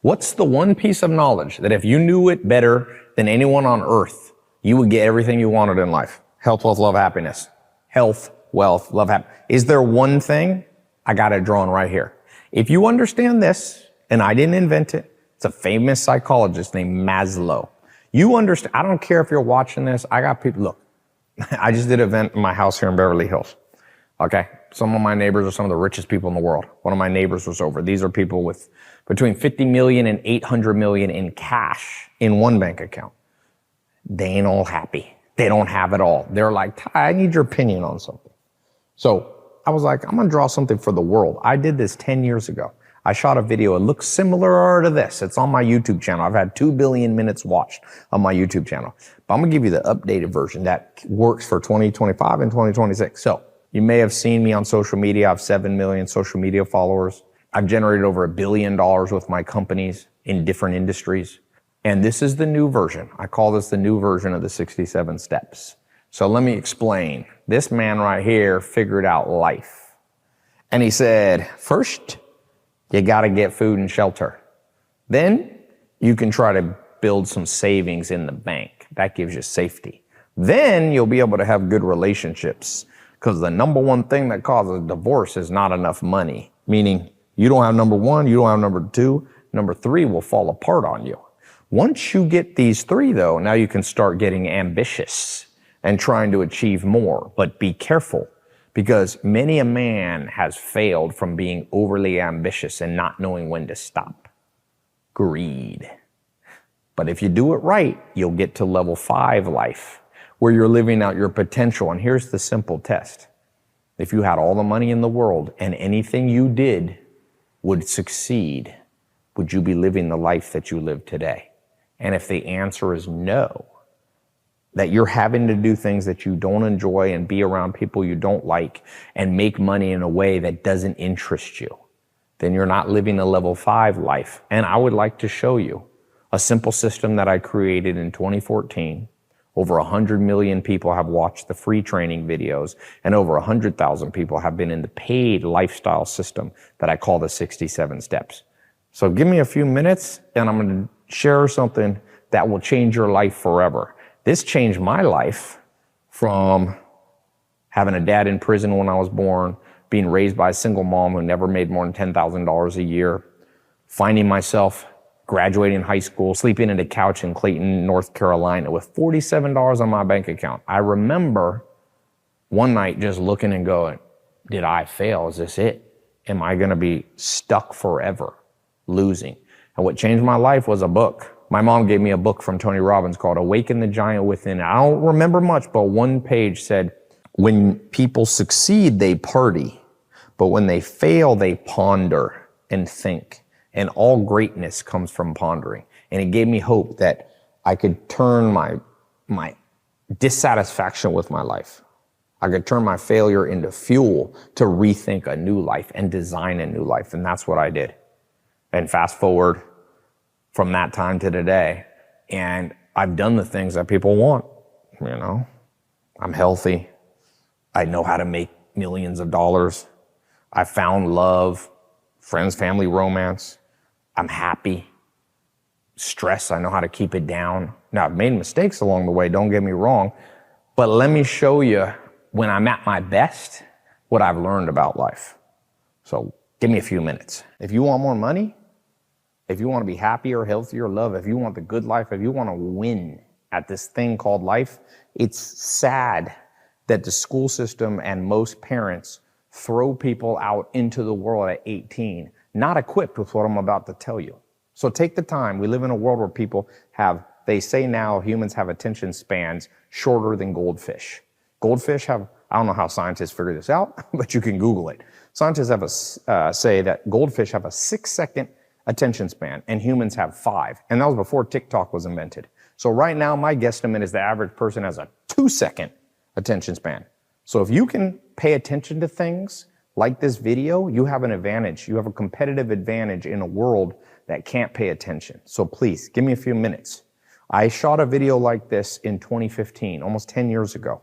What's the one piece of knowledge that if you knew it better than anyone on earth, you would get everything you wanted in life? Health, wealth, love, happiness. Health, wealth, love, happiness. Is there one thing? I got it drawn right here. If you understand this, and I didn't invent it, it's a famous psychologist named Maslow. You understand, I don't care if you're watching this, I got people, look, I just did an event in my house here in Beverly Hills. Okay, some of my neighbors are some of the richest people in the world. One of my neighbors was over. These are people with between 50 million and 800 million in cash in one bank account. They ain't all happy. They don't have it all. They're like, Tai, I need your opinion on something. So I was like, I'm gonna draw something for the world. I did this 10 years ago. I shot a video. It looks similar to this. It's on my YouTube channel. I've had 2 billion minutes watched on my YouTube channel. But I'm gonna give you the updated version that works for 2025 and 2026. So you may have seen me on social media. I have 7 million social media followers. I've generated over $1 billion with my companies in different industries. And this is the new version. I call this the new version of the 67 steps. So let me explain. This man right here figured out life. And he said, first, you gotta get food and shelter. Then you can try to build some savings in the bank. That gives you safety. Then you'll be able to have good relationships, because the number one thing that causes divorce is not enough money. Meaning you don't have number one, you don't have number two, number three will fall apart on you. Once you get these three though, now you can start getting ambitious and trying to achieve more. But be careful, because many a man has failed from being overly ambitious and not knowing when to stop. Greed. But if you do it right, you'll get to level 5 life, where you're living out your potential. And here's the simple test. If you had all the money in the world and anything you did would succeed, would you be living the life that you live today? And if the answer is no, that you're having to do things that you don't enjoy and be around people you don't like and make money in a way that doesn't interest you, then you're not living a level 5 life. And I would like to show you a simple system that I created in 2014. Over 100 million people have watched the free training videos, and over 100,000 people have been in the paid lifestyle system that I call the 67 steps. So give me a few minutes and I'm going to share something that will change your life forever. This changed my life from having a dad in prison when I was born, being raised by a single mom who never made more than $10,000 a year, finding myself graduating high school, sleeping in a couch in Clayton, North Carolina with $47 on my bank account. I remember one night just looking and going, did I fail? Is this it? Am I going to be stuck forever losing? And what changed my life was a book. My mom gave me a book from Tony Robbins called Awaken the Giant Within. I don't remember much, but one page said, when people succeed, they party, but when they fail, they ponder and think. And all greatness comes from pondering. And it gave me hope that I could turn my dissatisfaction with my life. I could turn my failure into fuel to rethink a new life and design a new life. And that's what I did. And fast forward from that time to today, and I've done the things that people want. You know, I'm healthy. I know how to make millions of dollars. I found love, friends, family, romance. I'm happy. Stress, I know how to keep it down. Now, I've made mistakes along the way, don't get me wrong, but let me show you when I'm at my best, what I've learned about life. So give me a few minutes. If you want more money, if you want to be happier, healthier, love, if you want the good life, if you want to win at this thing called life, it's sad that the school system and most parents throw people out into the world at 18, not equipped with what I'm about to tell you. So take the time. We live in a world where people have, they say now humans have attention spans shorter than goldfish. Goldfish have, I don't know how scientists figure this out, but you can Google it. Scientists have say that goldfish have a 6-second attention span and humans have 5. And that was before TikTok was invented. So right now, my guesstimate is the average person has a 2-second attention span. So if you can pay attention to things like this video, you have an advantage. You have a competitive advantage in a world that can't pay attention. So please, give me a few minutes. I shot a video like this in 2015, almost 10 years ago,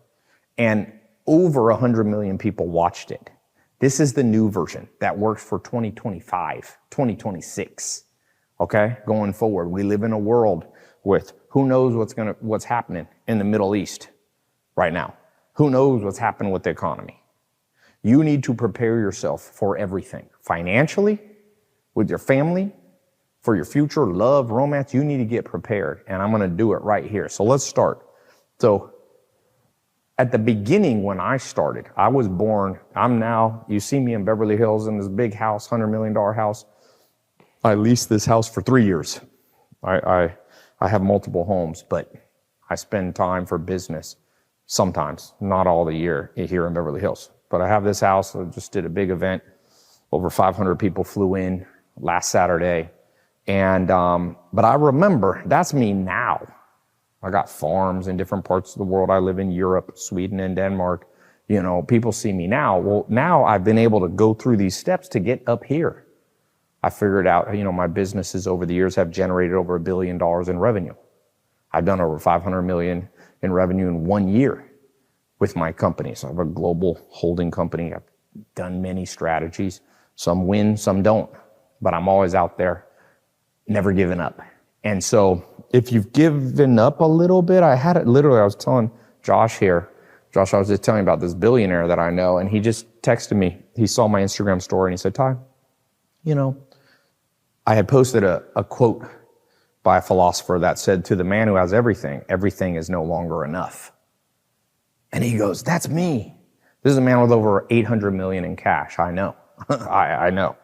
and over 100 million people watched it. This is the new version that works for 2025, 2026. okay? Going forward, we live in a world with who knows what's happening in the Middle East right now. Who knows what's happening with the economy? You need to prepare yourself for everything. Financially, with your family, for your future, love, romance, you need to get prepared. And I'm gonna do it right here. So let's start. So at the beginning when I started, I was born, you see me in Beverly Hills in this big house, $100 million house. I leased this house for 3 years. I have multiple homes, but I spend time for business sometimes, not all the year here in Beverly Hills. But I have this house. I just did a big event. Over 500 people flew in last Saturday. And, but I remember, that's me now. I got farms in different parts of the world. I live in Europe, Sweden, and Denmark. You know, people see me now. Well, now I've been able to go through these steps to get up here. I figured out, you know, my businesses over the years have generated over $1 billion in revenue. I've done over 500 million in revenue in 1 year with my company. So I have a global holding company. I've done many strategies. Some win, some don't, but I'm always out there, never giving up. And so if you've given up a little bit, I was telling Josh here, I was just telling you about this billionaire that I know, and he just texted me. He saw my Instagram story and he said, Tai, you know, I had posted a quote by a philosopher that said, to the man who has everything, everything is no longer enough. And he goes, that's me. This is a man with over 800 million in cash. I know, I know.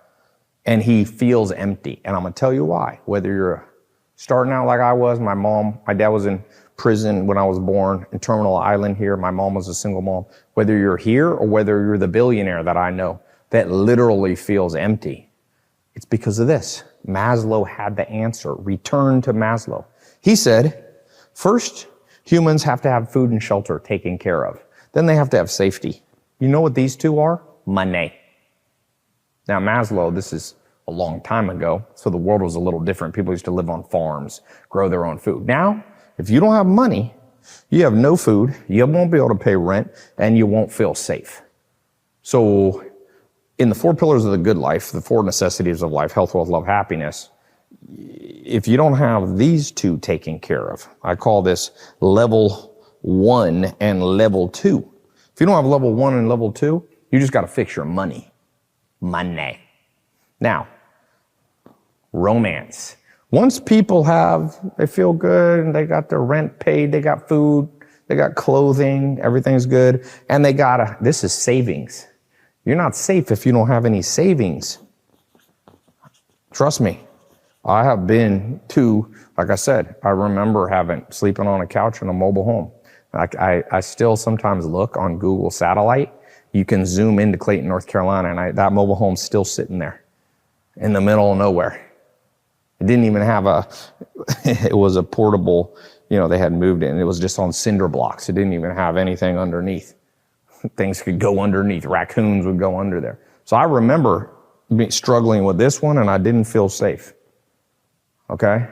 And he feels empty. And I'm gonna tell you why. Whether you're starting out like I was, my dad was in prison when I was born in Terminal Island here. My mom was a single mom. Whether you're here or whether you're the billionaire that I know that literally feels empty, it's because of this. Maslow had the answer. Return to Maslow. He said, first, humans have to have food and shelter taken care of. Then they have to have safety. You know what these two are? Money. Now, Maslow, this is a long time ago, so the world was a little different. People used to live on farms, grow their own food. Now, if you don't have money, you have no food, you won't be able to pay rent, and you won't feel safe. So, in the 4 pillars of the good life, the 4 necessities of life, health, wealth, love, happiness, if you don't have these 2 taken care of, I call this level 1 and level 2. If you don't have level 1 and level 2, you just got to fix your money. Money. Now, romance. Once people they feel good, and they got their rent paid, they got food, they got clothing, everything's good, and this is savings. You're not safe if you don't have any savings. Trust me. I have been to, like I said, I remember sleeping on a couch in a mobile home. I still sometimes look on Google Satellite. You can zoom into Clayton, North Carolina, and that mobile home's still sitting there in the middle of nowhere. It didn't even have it was a portable, you know, they had moved it, and it was just on cinder blocks. It didn't even have anything underneath. Things could go underneath. Raccoons would go under there. So I remember struggling with this one, and I didn't feel safe. Okay?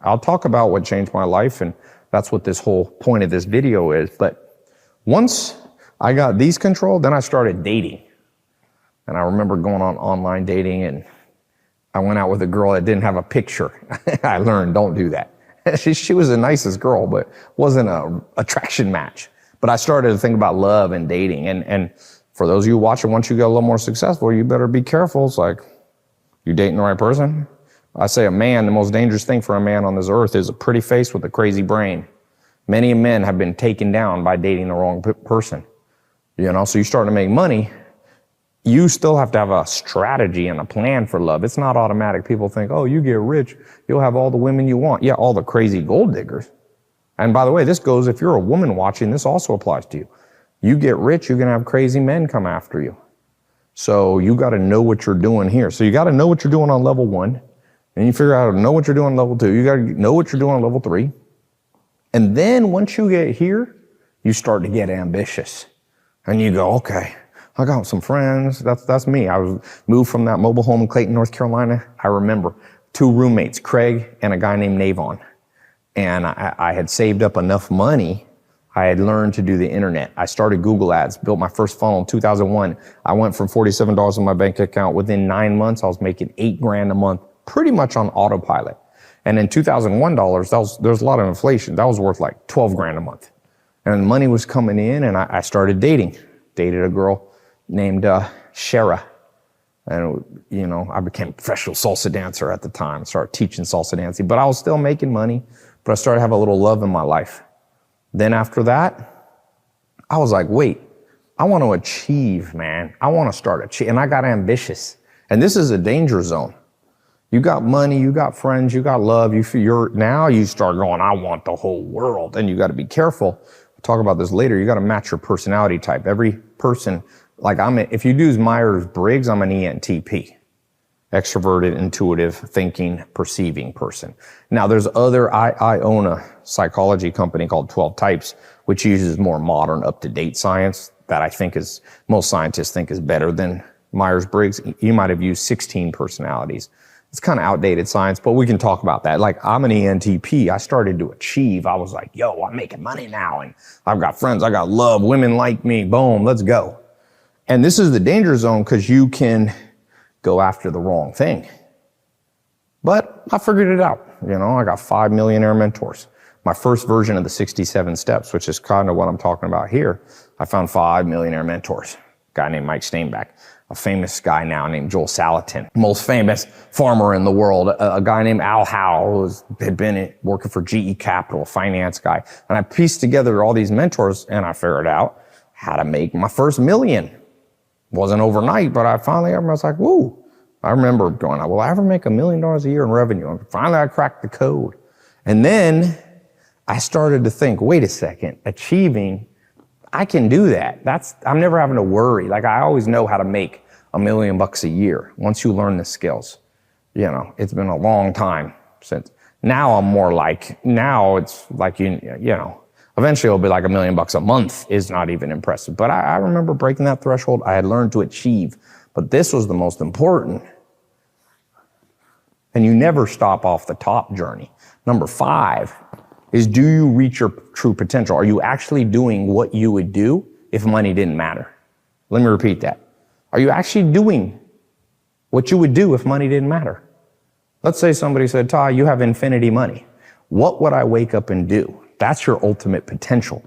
I'll talk about what changed my life, and that's what this whole point of this video is. But once I got these controlled, then I started dating. And I remember going on online dating, and I went out with a girl that didn't have a picture. I learned, don't do that. She was the nicest girl, but wasn't an attraction match. But I started to think about love and dating. And for those of you watching, once you get a little more successful, you better be careful. It's like, you dating the right person? I say the most dangerous thing for a man on this earth is a pretty face with a crazy brain. Many men have been taken down by dating the wrong person. You know, so you're starting to make money. You still have to have a strategy and a plan for love. It's not automatic. People think, oh, you get rich, you'll have all the women you want. Yeah, all the crazy gold diggers. And by the way, this goes, if you're a woman watching, this also applies to you. You get rich, you're going to have crazy men come after you. So you got to know what you're doing here. So you got to know what you're doing on level 1. And you figure out how to know what you're doing on level 2. You got to know what you're doing on level 3. And then once you get here, you start to get ambitious. And you go, okay, I got some friends. That's me. I was moved from that mobile home in Clayton, North Carolina. I remember 2 roommates, Craig and a guy named Navon. And I had saved up enough money. I had learned to do the internet. I started Google Ads, built my first funnel in 2001. I went from $47 in my bank account. Within 9 months, I was making $8,000 a month, pretty much on autopilot. And in 2001 dollars, there's a lot of inflation. That was worth like 12 grand a month. And money was coming in, and I started dated a girl named Shara. And, you know, I became a professional salsa dancer at the time, started teaching salsa dancing, but I was still making money, but I started to have a little love in my life. Then after that, I was like, wait, I want to achieve, man. I want to start achieving. And I got ambitious. And this is a danger zone. You got money, you got friends, you got love. Now you start going, I want the whole world. And you got to be careful. We'll talk about this later. You got to match your personality type. Every person, if you do Myers-Briggs, I'm an ENTP. Extroverted, intuitive, thinking, perceiving person. Now there's I own a psychology company called 12 Types, which uses more modern, up-to-date science that I think most scientists think is better than Myers-Briggs. You might have used 16 personalities. It's kind of outdated science, but we can talk about that. Like, I'm an ENTP. I started to achieve. I was like, yo, I'm making money now. And I've got friends. I got love. Women like me. Boom, let's go. And this is the danger zone because you can go after the wrong thing. But I figured it out. You know, I got 5 millionaire mentors. My first version of the 67 steps, which is kind of what I'm talking about here. I found 5 millionaire mentors. A guy named Mike Steinbeck. A famous guy now named Joel Salatin, most famous farmer in the world. A guy named Al Howe, who had been working for GE Capital, a finance guy. And I pieced together all these mentors, and I figured out how to make my first million. Wasn't overnight, but I was like, woo. I remember going, will I ever make $1 million a year in revenue? And finally, I cracked the code. And then I started to think, wait a second, achieving, I can do that. I'm never having to worry. Like, I always know how to make $1 million a year once you learn the skills. You know, it's been a long time since. Now I'm more like, now it's like, you know, eventually it'll be like $1 million a month is not even impressive. But I remember breaking that threshold. I had learned to achieve, but this was the most important. And you never stop off the top journey. Number 5 is, do you reach your true potential? Are you actually doing what you would do if money didn't matter? Let me repeat that. Are you actually doing what you would do if money didn't matter? Let's say somebody said, Tai, you have infinity money. What would I wake up and do? That's your ultimate potential.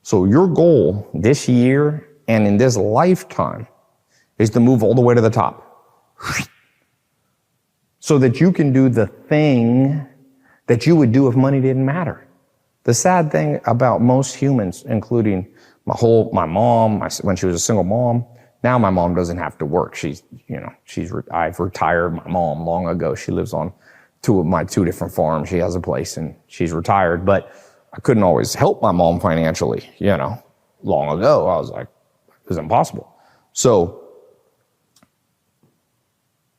So your goal this year and in this lifetime is to move all the way to the top. So that you can do the thing that you would do if money didn't matter. The sad thing about most humans, including my mom, when she was a single mom, now my mom doesn't have to work. I've retired my mom long ago. She lives on 2 different farms. She has a place and she's retired, but I couldn't always help my mom financially, long ago. I was like, it was impossible. So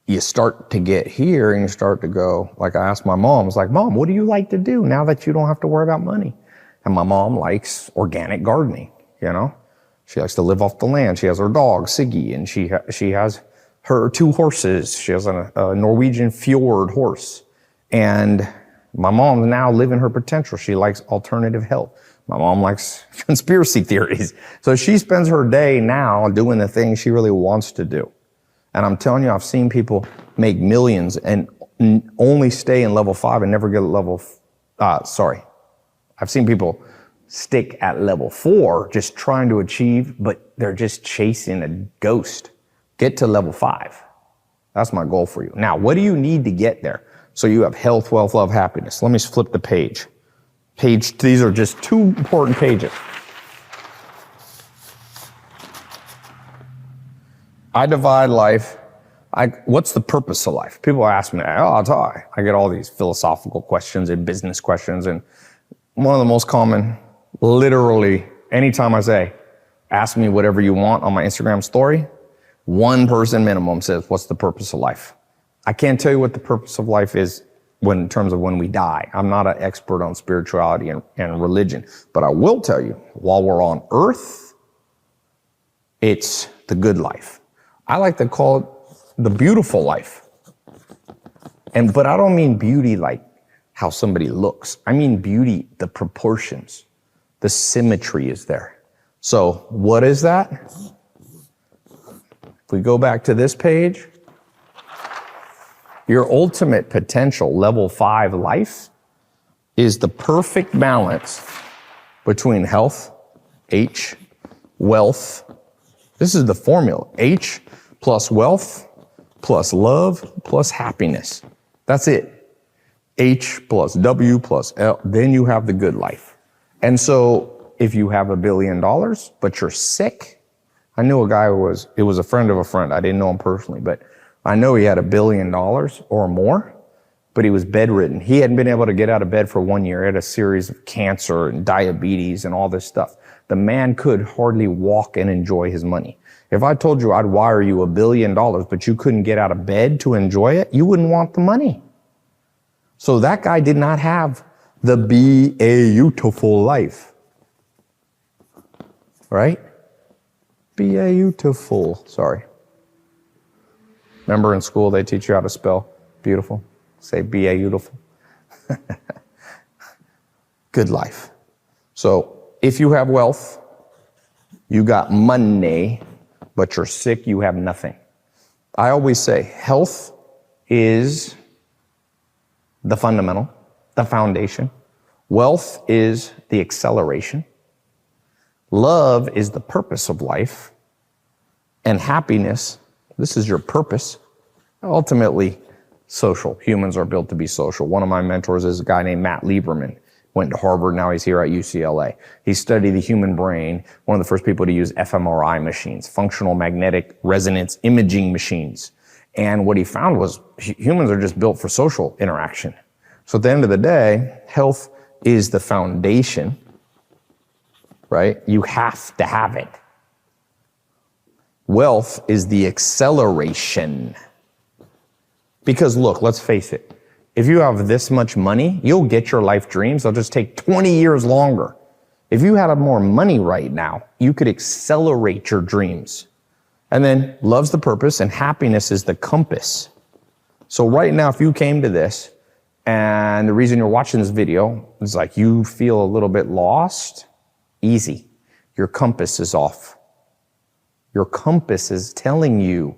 you start to get here and you start to go, like I asked my mom, I was like, Mom, what do you like to do now that you don't have to worry about money? And my mom likes organic gardening, She likes to live off the land. She has her dog, Siggy, and she has her 2 horses. She has a Norwegian fjord horse. And my mom's now living her potential. She likes alternative health. My mom likes conspiracy theories. So she spends her day now doing the things she really wants to do. And I'm telling you, I've seen people make millions and only stay in level 5 and never get I've seen people stick at level 4 just trying to achieve, but they're just chasing a ghost. Get to level 5. That's my goal for you. Now, what do you need to get there? So you have health, wealth, love, happiness. Let me flip the page. These are just 2 important pages. I divide life. What's the purpose of life? People ask me, Tai. I get all these philosophical questions and business questions. And one of the most common, literally, anytime I say, ask me whatever you want on my Instagram story, 1 person minimum says, what's the purpose of life? I can't tell you what the purpose of life is in terms of when we die. I'm not an expert on spirituality and religion, but I will tell you, while we're on earth, it's the good life. I like to call it the beautiful life. But I don't mean beauty like how somebody looks. I mean beauty, the proportions, the symmetry is there. So what is that? If we go back to this page, Your ultimate potential, level 5 life, is the perfect balance between health, H, wealth. This is the formula. H plus wealth plus love plus happiness. That's it. H plus W plus L. Then you have the good life. And so if you have $1 billion, but you're sick, I knew a guy it was a friend of a friend. I didn't know him personally, but I know he had $1 billion or more, but he was bedridden. He hadn't been able to get out of bed for 1 year. He had a series of cancer and diabetes and all this stuff. The man could hardly walk and enjoy his money. If I told you I'd wire you $1 billion, but you couldn't get out of bed to enjoy it, you wouldn't want the money. So that guy did not have the beautiful life, right? Beautiful, sorry. Remember in school they teach you how to spell beautiful? Say beautiful. Good life. So if you have wealth, you got money, but you're sick, you have nothing. I always say health is the fundamental, the foundation. Wealth is the acceleration. Love is the purpose of life. And happiness, this is your purpose. Ultimately, social. Humans are built to be social. One of my mentors is a guy named Matt Lieberman. Went to Harvard, now he's here at UCLA. He studied the human brain, one of the first people to use fMRI machines, functional magnetic resonance imaging machines. And what he found was humans are just built for social interaction. So at the end of the day, health is the foundation, right? You have to have it. Wealth is the acceleration. Because look, let's face it. If you have this much money, you'll get your life dreams. They'll just take 20 years longer. If you had more money right now, you could accelerate your dreams. And then love's the purpose and happiness is the compass. So right now, if you came to this and the reason you're watching this video is like you feel a little bit lost, easy. Your compass is off. Your compass is telling you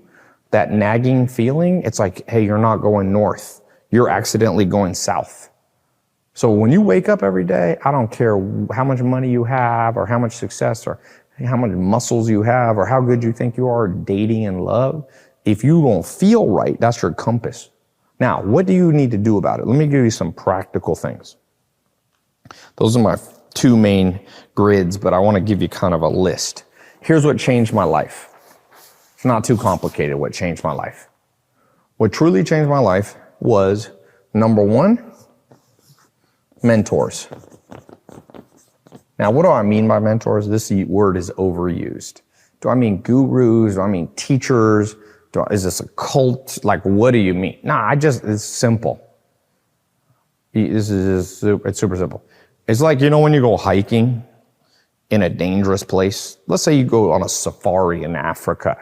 that nagging feeling. It's like, hey, you're not going north. You're accidentally going south. So when you wake up every day, I don't care how much money you have or how much success or how much muscles you have or how good you think you are dating and love. If you don't feel right, that's your compass. Now, what do you need to do about it? Let me give you some practical things. Those are my 2 main grids, but I want to give you kind of a list. Here's what changed my life. It's not too complicated what changed my life. What truly changed my life was, number 1, mentors. Now, what do I mean by mentors? This word is overused. Do I mean gurus? Do I mean teachers? Is this a cult? Like, what do you mean? Nah, it's simple. It's super simple. It's like, when you go hiking in a dangerous place, let's say you go on a safari in Africa,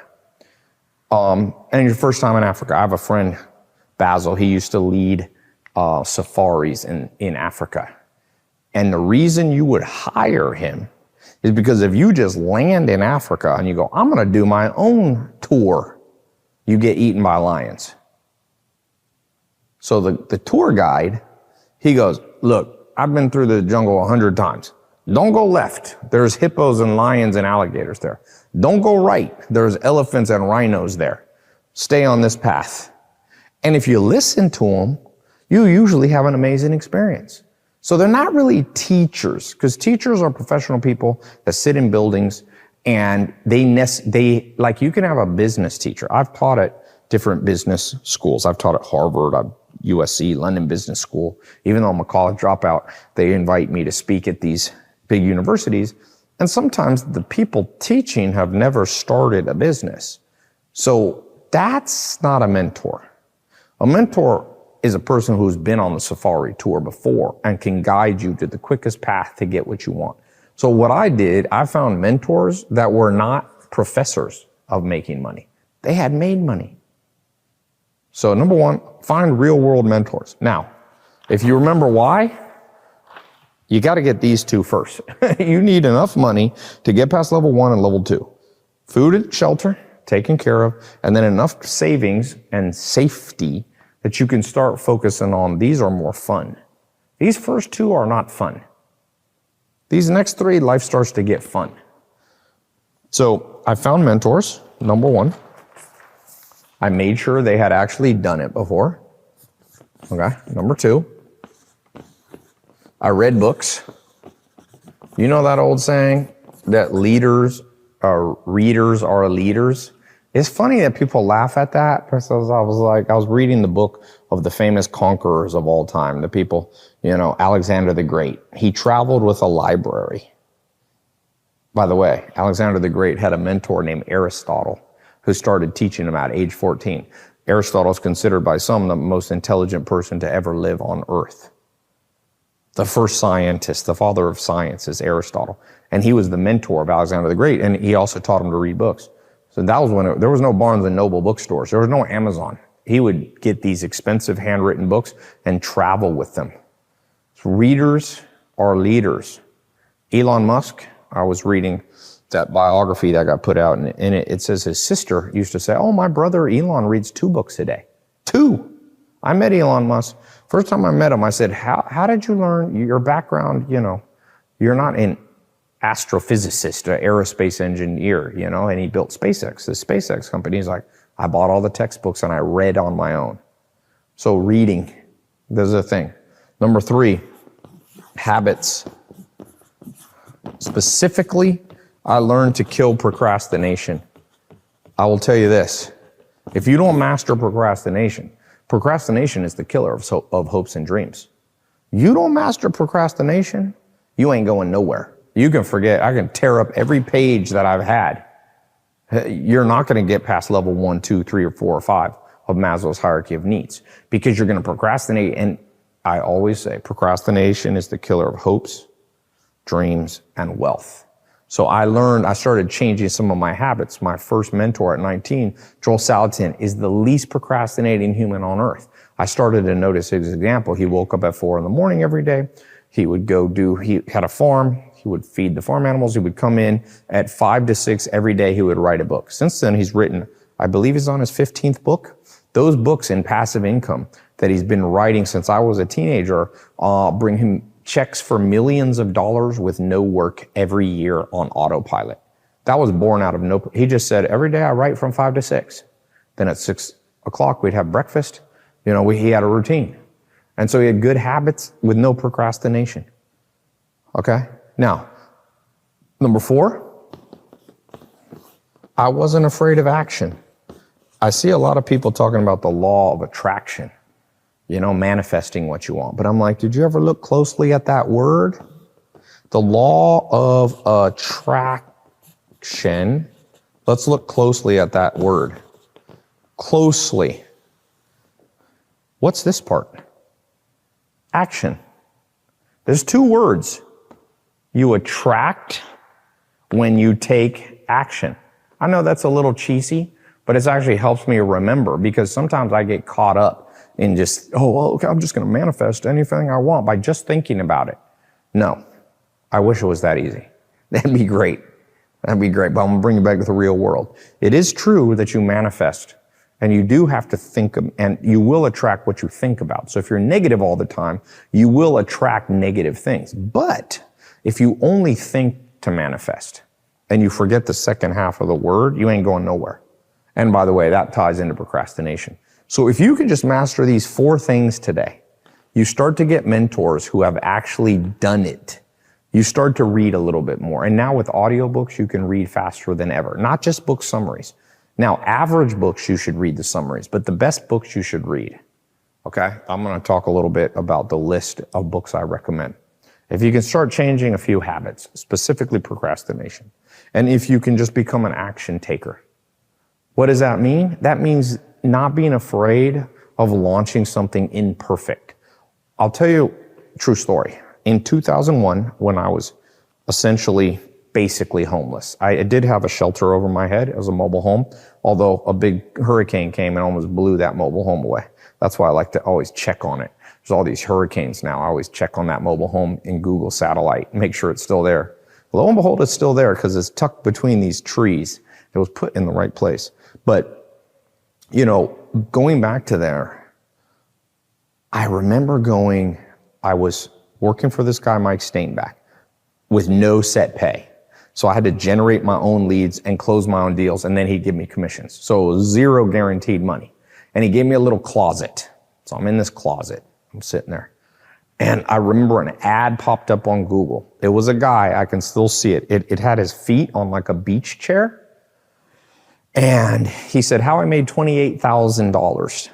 and your first time in Africa. I have a friend, Basil, he used to lead safaris in Africa. And the reason you would hire him is because if you just land in Africa and you go, I'm going to do my own tour, you get eaten by lions. So the tour guide, he goes, look, I've been through the jungle 100 times. Don't go left. There's hippos and lions and alligators there. Don't go right. There's elephants and rhinos there. Stay on this path. And if you listen to them, you usually have an amazing experience. So they're not really teachers, because teachers are professional people that sit in buildings and they like, you can have a business teacher. I've taught at different business schools. I've taught at Harvard, USC, London Business School. Even though I'm a college dropout, they invite me to speak at these big universities. And sometimes the people teaching have never started a business. So that's not a mentor. A mentor is a person who's been on the safari tour before and can guide you to the quickest path to get what you want. So what I did, I found mentors that were not professors of making money. They had made money. So number 1, find real world mentors. Now, if you remember why, you got to get these 2 first. You need enough money to get past level 1 and level 2. Food and shelter, taken care of, and then enough savings and safety that you can start focusing on. These are more fun. These first two are not fun. These next three, life starts to get fun. So I found mentors, number one. I made sure they had actually done it before. Okay, number two. I read books. You know that old saying that readers are leaders? It's funny that people laugh at that because I was reading the book of the famous conquerors of all time, the people, Alexander the Great. He traveled with a library. By the way, Alexander the Great had a mentor named Aristotle who started teaching him at age 14. Aristotle is considered by some the most intelligent person to ever live on earth. The first scientist, the father of science is Aristotle. And he was the mentor of Alexander the Great, and he also taught him to read books. So that was when there was no Barnes and Noble bookstores. There was no Amazon. He would get these expensive handwritten books and travel with them. So readers are leaders. Elon Musk, I was reading that biography that got put out, and in it says his sister used to say, oh, my brother Elon reads 2 books a day. 2. I met Elon Musk. First time I met him, I said, how did you learn your background? You're not an astrophysicist, an aerospace engineer, and he built SpaceX. The SpaceX company is like, I bought all the textbooks and I read on my own. So reading, this is a thing. Number 3, habits. Specifically, I learned to kill procrastination. I will tell you this, if you don't master procrastination is the killer of hopes and dreams. You don't master procrastination, you ain't going nowhere. You can forget. I can tear up every page that I've had. You're not going to get past level 1, 2, 3, or 4, or 5 of Maslow's hierarchy of needs because you're going to procrastinate. And I always say procrastination is the killer of hopes, dreams, and wealth. So I started changing some of my habits. My first mentor at 19, Joel Salatin, is the least procrastinating human on earth. I started to notice his example. He woke up at 4 a.m. every day. He had a farm. He would feed the farm animals. He would come in at 5 to 6 every day. He would write a book. Since then, he's written, I believe he's on his 15th book. Those books in passive income that he's been writing since I was a teenager bring him checks for millions of dollars with no work every year on autopilot. That was born out of he just said, every day I write from 5 to 6. Then at 6 o'clock, we'd have breakfast. He had a routine. And so he had good habits with no procrastination. Okay? Now, number 4, I wasn't afraid of action. I see a lot of people talking about the law of attraction. Manifesting what you want. But I'm like, did you ever look closely at that word? The law of attraction. Let's look closely at that word. Closely. What's this part? Action. There's 2 words. You attract when you take action. I know that's a little cheesy, but it actually helps me remember because sometimes I get caught up in just, okay, I'm just going to manifest anything I want by just thinking about it. No, I wish it was that easy. That'd be great. But I'm going to bring you back to the real world. It is true that you manifest and you do have to think, and you will attract what you think about. So if you're negative all the time, you will attract negative things. But if you only think to manifest and you forget the second half of the word, you ain't going nowhere. And by the way, that ties into procrastination. So if you can just master these 4 things today, you start to get mentors who have actually done it. You start to read a little bit more. And now with audiobooks, you can read faster than ever. Not just book summaries. Now, average books, you should read the summaries, but the best books you should read. Okay? I'm going to talk a little bit about the list of books I recommend. If you can start changing a few habits, specifically procrastination, and if you can just become an action taker. What does that mean? That means not being afraid of launching something imperfect. I'll tell you a true story. In 2001, when I was essentially basically homeless, I did have a shelter over my head as a mobile home, although a big hurricane came and almost blew that mobile home away. That's why I like to always check on it. There's all these hurricanes now. I always check on that mobile home in Google Satellite, make sure it's still there. Lo and behold, it's still there because it's tucked between these trees. It was put in the right place. But, going back to there, I remember I was working for this guy, Mike Stainback, with no set pay. So I had to generate my own leads and close my own deals, and then he'd give me commissions. So it was zero guaranteed money. And he gave me a little closet. So I'm in this closet. I'm sitting there. And I remember an ad popped up on Google. It was a guy, I can still see it. It had his feet on like a beach chair. And he said, how I made $28,000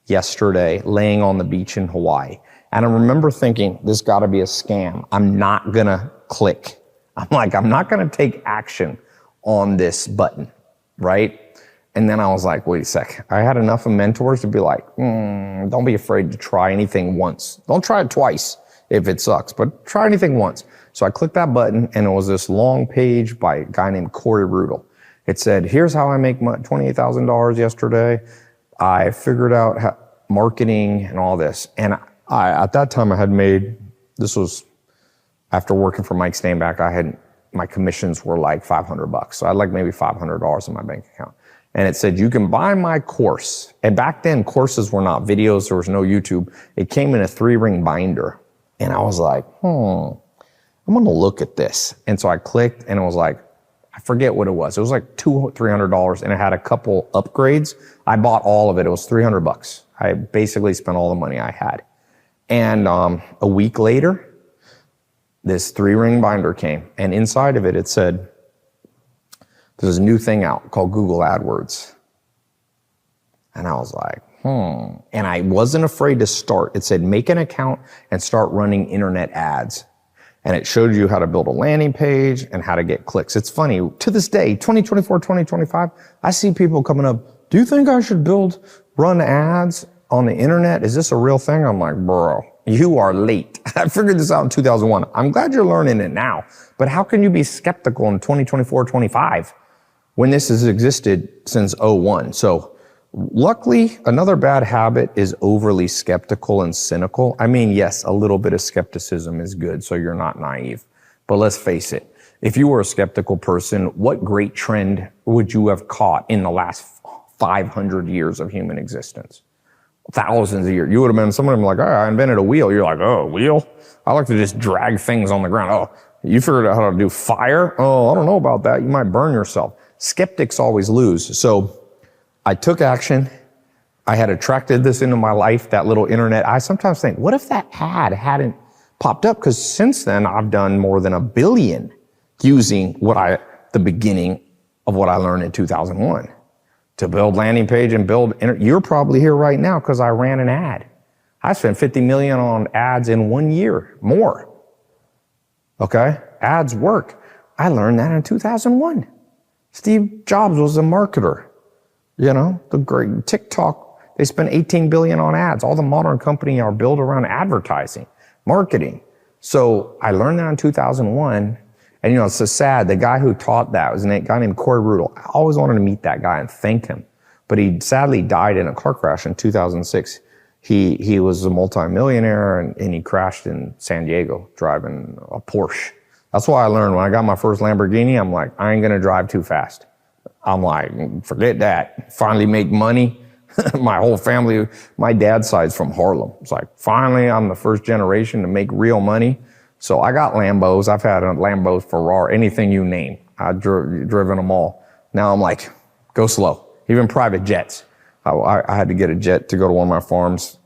yesterday laying on the beach in Hawaii. And I remember thinking, this gotta be a scam. I'm not gonna click. I'm not gonna take action on this button, right? And then I was like, wait a sec. I had enough of mentors to be like, don't be afraid to try anything once. Don't try it twice if it sucks, but try anything once. So I clicked that button, and it was this long page by a guy named Corey Rudel. It said, here's how I make $28,000 yesterday. I figured out marketing and all this. And at that time I had made, this was after working for Mike Stainback, my commissions were like $500. So I had like maybe $500 in my bank account. And it said, you can buy my course. And back then, courses were not videos. There was no YouTube. It came in a 3-ring binder. And I was like, I'm going to look at this. And so I clicked, and it was like, I forget what it was. It was like $200-300, and it had a couple upgrades. I bought all of it. It was $300. I basically spent all the money I had. And a week later, this 3-ring binder came. And inside of it, it said, there's a new thing out called Google AdWords. And I was like, And I wasn't afraid to start. It said, make an account and start running internet ads. And it showed you how to build a landing page and how to get clicks. It's funny, to this day, 2024, 2025, I see people coming up, do you think I should run ads on the internet? Is this a real thing? I'm like, bro, you are late. I figured this out in 2001. I'm glad you're learning it now. But how can you be skeptical in 2024, 25? When this has existed since '01. So luckily, another bad habit is overly skeptical and cynical. I mean, yes, a little bit of skepticism is good, so you're not naive. But let's face it, if you were a skeptical person, what great trend would you have caught in the last 500 years of human existence? Thousands of years. You would have been, someone would be like, oh, I invented a wheel. You're like, oh, a wheel? I like to just drag things on the ground. Oh, you figured out how to do fire? Oh, I don't know about that. You might burn yourself. Skeptics always lose. So I took action. I had attracted this into my life, that little internet. I sometimes think, what if that ad hadn't popped up? Because since then, I've done more than 1 billion using the beginning of what I learned in 2001 to build landing page and you're probably here right now because I ran an ad. I spent 50 million on ads in 1 year, more. Okay? Ads work. I learned that in 2001. Steve Jobs was a marketer. You know, the great TikTok, they spent 18 billion on ads. All the modern companies are built around advertising, marketing. So I learned that in 2001. And, it's so sad. The guy who taught that was a guy named Corey Rudel. I always wanted to meet that guy and thank him. But he sadly died in a car crash in 2006. He was a multimillionaire, and he crashed in San Diego driving a Porsche. That's why I learned when I got my first Lamborghini, I'm like, I ain't going to drive too fast. I'm like, forget that. Finally make money. My whole family, my dad's side's from Harlem. It's like, finally, I'm the first generation to make real money. So I got Lambos. I've had a Lambo, Ferrari, anything you name. I've driven them all. Now I'm like, go slow. Even private jets. I had to get a jet to go to one of my farms.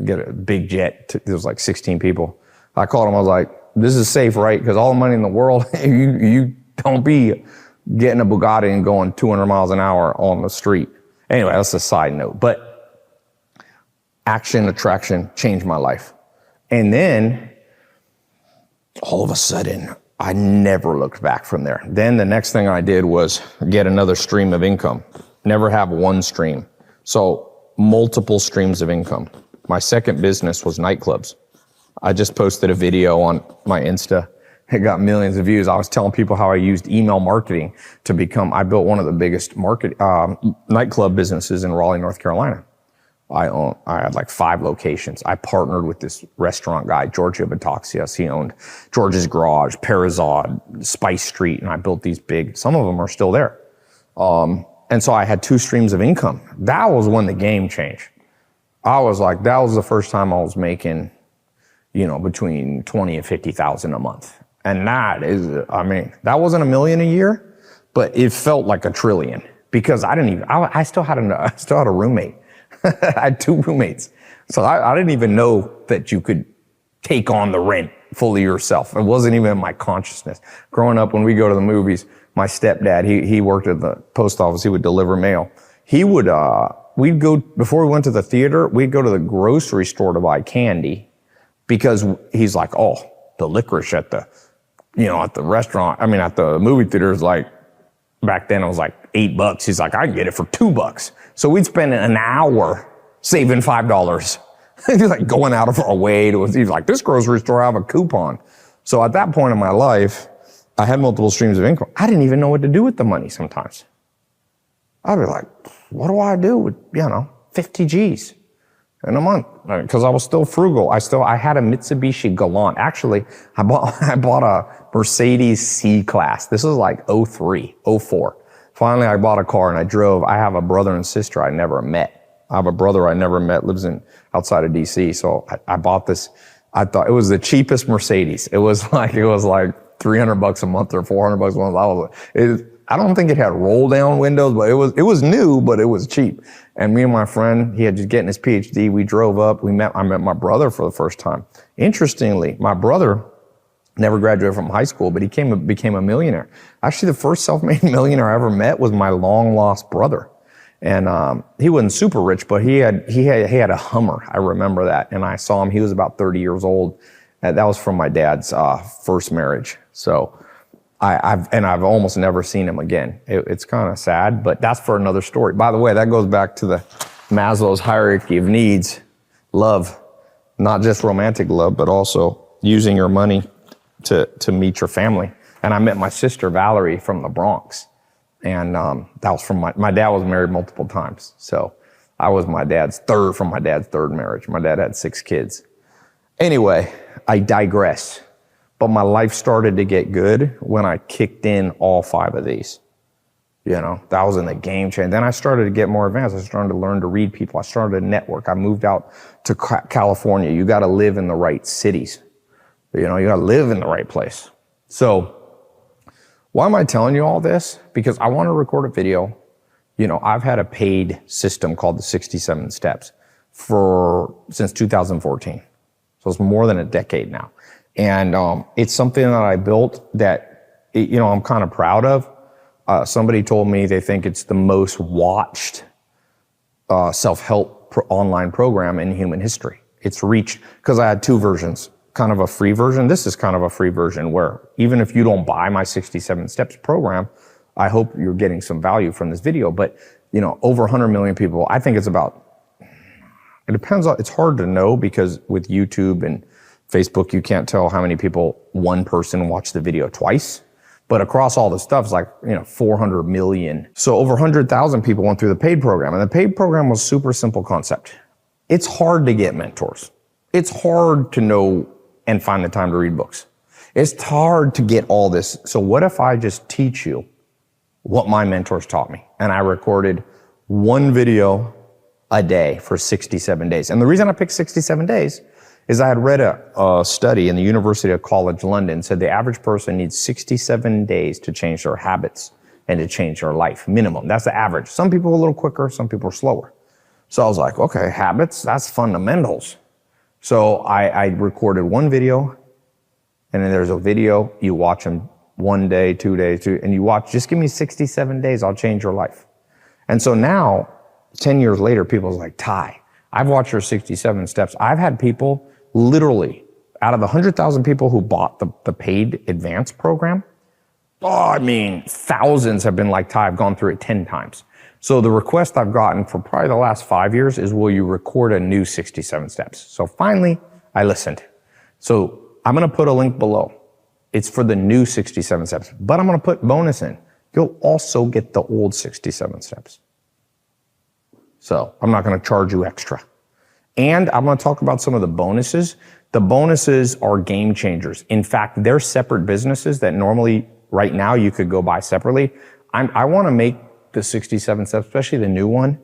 Get a big jet. There was like 16 people. I called them. I was like, this is safe, right? Because all the money in the world, you don't be getting a Bugatti and going 200 miles an hour on the street. Anyway, that's a side note. But action, attraction changed my life. And then all of a sudden, I never looked back from there. Then the next thing I did was get another stream of income. Never have one stream. So multiple streams of income. My second business was nightclubs. I just posted a video on my Insta. It got millions of views. I was telling people how I used email marketing I built one of the biggest nightclub businesses in Raleigh, North Carolina. I had like 5 locations. I partnered with this restaurant guy, Giorgio Bataxias. He owned George's Garage, Perizod, Spice Street, and I built these some of them are still there. And so I had 2 streams of income. That was when the game changed. I was like, that was the first time I was making, between 20 and 50,000 a month. And that is, that wasn't $1 million a year, but it felt like $1 trillion because I still had a roommate. I had 2 roommates. So I didn't even know that you could take on the rent fully yourself. It wasn't even in my consciousness. Growing up, when we go to the movies, my stepdad, he worked at the post office. He would deliver mail. He would, we'd go, before we went to the theater, we'd go to the grocery store to buy candy because he's like, oh, the licorice at the restaurant, at the movie theater is like, back then it was like $8. He's like, I can get it for $2. So we'd spend an hour saving $5. He's like going out of our way he's like, this grocery store, I have a coupon. So at that point in my life, I had multiple streams of income. I didn't even know what to do with the money sometimes. I'd be like, what do I do with, 50 G's in a month? Because I was still frugal. I had a Mitsubishi Galant. Actually, I bought a Mercedes C-Class. This was like 03, 04. Finally, I bought a car and I drove. I have a brother and sister I never met. I have a brother I never met, lives outside of DC. So I bought this. I thought it was the cheapest Mercedes. It was like $300 a month or $400 a month. I don't think it had roll down windows, but it was new, but it was cheap. And me and my friend, he had just getting his PhD. We drove up. I met my brother for the first time. Interestingly, my brother never graduated from high school, but he became a millionaire. Actually, the first self-made millionaire I ever met was my long lost brother. And he wasn't super rich, but he had a Hummer. I remember that. And I saw him. He was about 30 years old. And that was from my dad's first marriage. So I've almost never seen him again. It's kind of sad, but that's for another story. By the way, that goes back to the Maslow's hierarchy of needs. Love, not just romantic love, but also using your money to meet your family. And I met my sister Valerie from the Bronx. And that was from my dad was married multiple times. So I was my dad's third marriage. My dad had 6 kids. Anyway, I digress. But my life started to get good when I kicked in all 5 of these. That was in the game changer. Then I started to get more advanced. I started to learn to read people. I started to network. I moved out to California. You got to live in the right cities. You got to live in the right place. So why am I telling you all this? Because I want to record a video. I've had a paid system called the 67 Steps since 2014. So it's more than a decade now. And it's something that I built that, I'm kind of proud of. Somebody told me they think it's the most watched self-help online program in human history. It's reached, because I had 2 versions, kind of a free version. This is kind of a free version where even if you don't buy my 67 Steps program, I hope you're getting some value from this video. But, over 100 million people, I think it depends on, it's hard to know because with YouTube and Facebook, you can't tell how many people, one person watched the video twice. But across all the stuff, it's like, 400 million. So over 100,000 people went through the paid program. And the paid program was super simple concept. It's hard to get mentors. It's hard to know and find the time to read books. It's hard to get all this. So what if I just teach you what my mentors taught me? And I recorded 1 video a day for 67 days. And the reason I picked 67 days is I had read a study in the University of College London said the average person needs 67 days to change their habits and to change their life, minimum. That's the average. Some people are a little quicker, some people are slower. So I was like, okay, habits, that's fundamentals. So I recorded 1 video, and then there's a video, you watch them 1 day, 2 days, and you watch, just give me 67 days, I'll change your life. And so now, 10 years later, people's like, Tai, I've watched your 67 steps. I've had people literally, out of the 100,000 people who bought the paid advanced program, thousands have been like, Tai, I've gone through it 10 times. So the request I've gotten for probably the last 5 years is, will you record a new 67 steps? So finally, I listened. So I'm going to put a link below. It's for the new 67 steps, but I'm going to put bonus in. You'll also get the old 67 steps. So I'm not going to charge you extra. And I'm going to talk about some of the bonuses. The bonuses are game changers. In fact, they're separate businesses that normally right now you could go buy separately. I want to make the 67 steps, especially the new one,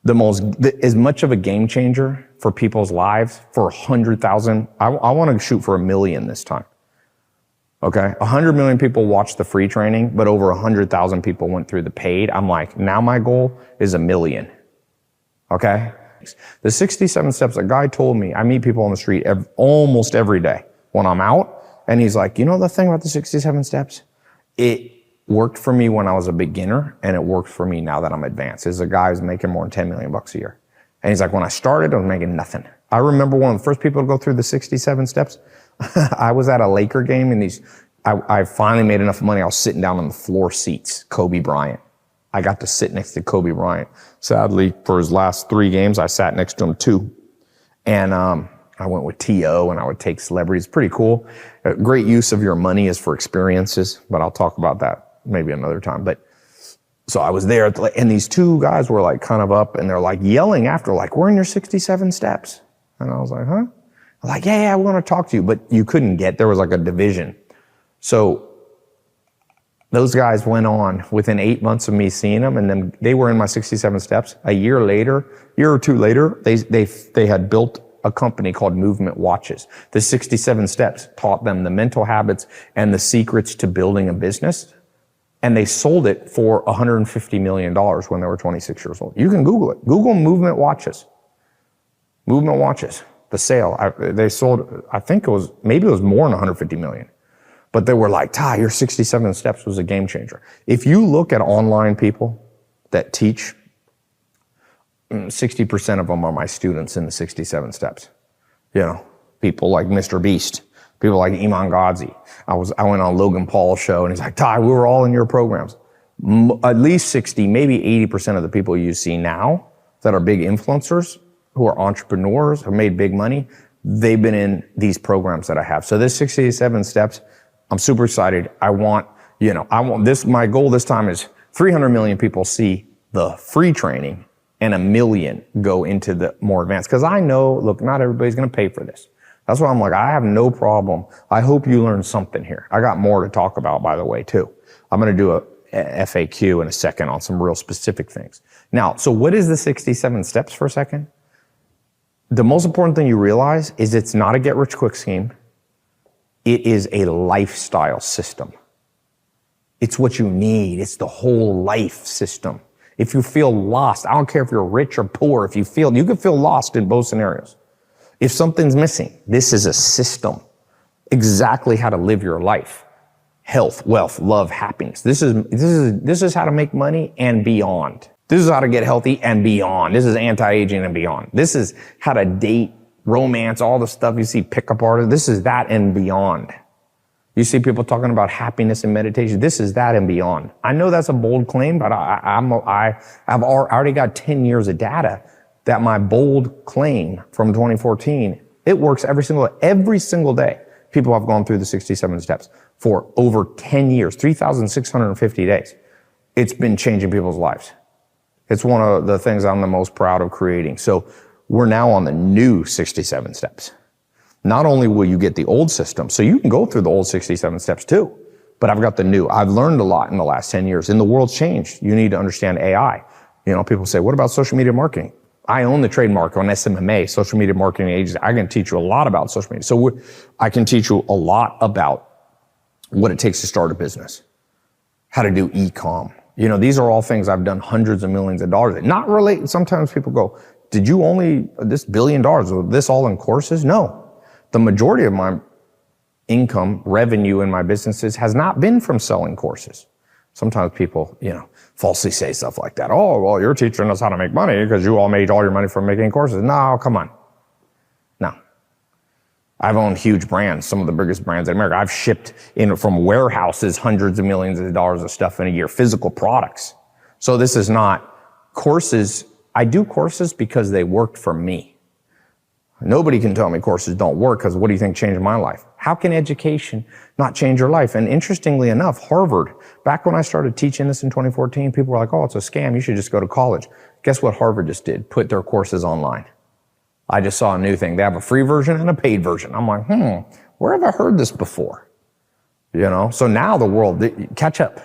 as much of a game changer for people's lives for 100,000. I want to shoot for 1 million this time. Okay. 100 million people watched the free training, but over 100,000 people went through the paid. I'm like, now my goal is 1 million. Okay. The 67 steps, a guy told me, I meet people on the street almost every day when I'm out. And he's like, you know the thing about the 67 steps? It worked for me when I was a beginner, and it worked for me now that I'm advanced. There's a guy who's making more than 10 million bucks a year. And he's like, when I started, I was making nothing. I remember one of the first people to go through the 67 steps. I was at a Laker game, and I finally made enough money. I was sitting down on the floor seats, Kobe Bryant. I got to sit next to Kobe Bryant. Sadly, for his last 3 games, I sat next to him 2. And I went with T.O., and I would take celebrities. Pretty cool. Great use of your money is for experiences, but I'll talk about that maybe another time. But so I was there, and these 2 guys were like kind of up, and they're like yelling after, like, we're in your 67 steps. And I was like, huh? I'm like, yeah, we want to talk to you. But you couldn't there was like a division. So those guys went on within 8 months of me seeing them, and then they were in my 67 steps. A year or 2 later, they had built a company called Movement Watches. The 67 steps taught them the mental habits and the secrets to building a business. And they sold it for $150 million when they were 26 years old. You can Google it. Google Movement Watches. Movement Watches. The sale. They sold, I think maybe it was more than 150 million. But they were like, Tai, your 67 steps was a game changer. If you look at online people that teach, 60% of them are my students in the 67 steps. You know, people like Mr. Beast, people like Iman Gadzhi. I went on Logan Paul's show, and he's like, Tai, we were all in your programs. At least 60, maybe 80% of the people you see now that are big influencers, who are entrepreneurs, have made big money, they've been in these programs that I have. So this 67 steps, I'm super excited. I want this, my goal this time is 300 million people see the free training and 1 million go into the more advanced. Cause I know, look, not everybody's going to pay for this. That's why I'm like, I have no problem. I hope you learn something here. I got more to talk about, by the way, too. I'm going to do a FAQ in a second on some real specific things. Now, so what is the 67 steps for a second? The most important thing you realize is it's not a get-rich-quick scheme. It is a lifestyle system. It's what you need. It's the whole life system. If you feel lost, I don't care if you're rich or poor, you can feel lost in both scenarios. If something's missing, this is a system. Exactly how to live your life. Health, wealth, love, happiness. This is how to make money and beyond. This is how to get healthy and beyond. This is anti-aging and beyond. This is how to date, romance, all the stuff you see pickup artists. This is that and beyond. You see people talking about happiness and meditation. This is that and beyond. I know that's a bold claim, but I've already got 10 years of data that my bold claim from 2014, it works every single day. People have gone through the 67 steps for over 10 years, 3,650 days. It's been changing people's lives. It's one of the things I'm the most proud of creating. So we're now on the new 67 steps. Not only will you get the old system, so you can go through the old 67 steps too, but I've got the new. I've learned a lot in the last 10 years, and the world's changed. You need to understand AI. You know, people say, what about social media marketing? I own the trademark on SMMA, social media marketing agency. I can teach you a lot about social media. So I can teach you a lot about what it takes to start a business, how to do e-com. You know, these are all things I've done hundreds of millions of dollars. Not related. Sometimes people go, did you only this $1 billion, was this all in courses? No. The majority of my income, revenue in my businesses has not been from selling courses. Sometimes people, falsely say stuff like that. Oh, well, you're teaching us how to make money because you all made all your money from making courses. No, come on. No. I've owned huge brands, some of the biggest brands in America. I've shipped in from warehouses hundreds of millions of dollars of stuff in a year, physical products. So this is not courses. I do courses because they worked for me. Nobody can tell me courses don't work because what do you think changed my life? How can education not change your life? And interestingly enough, Harvard, back when I started teaching this in 2014, people were like, oh, it's a scam. You should just go to college. Guess what Harvard just did? Put their courses online. I just saw a new thing. They have a free version and a paid version. I'm like, where have I heard this before? So now the world, catch up.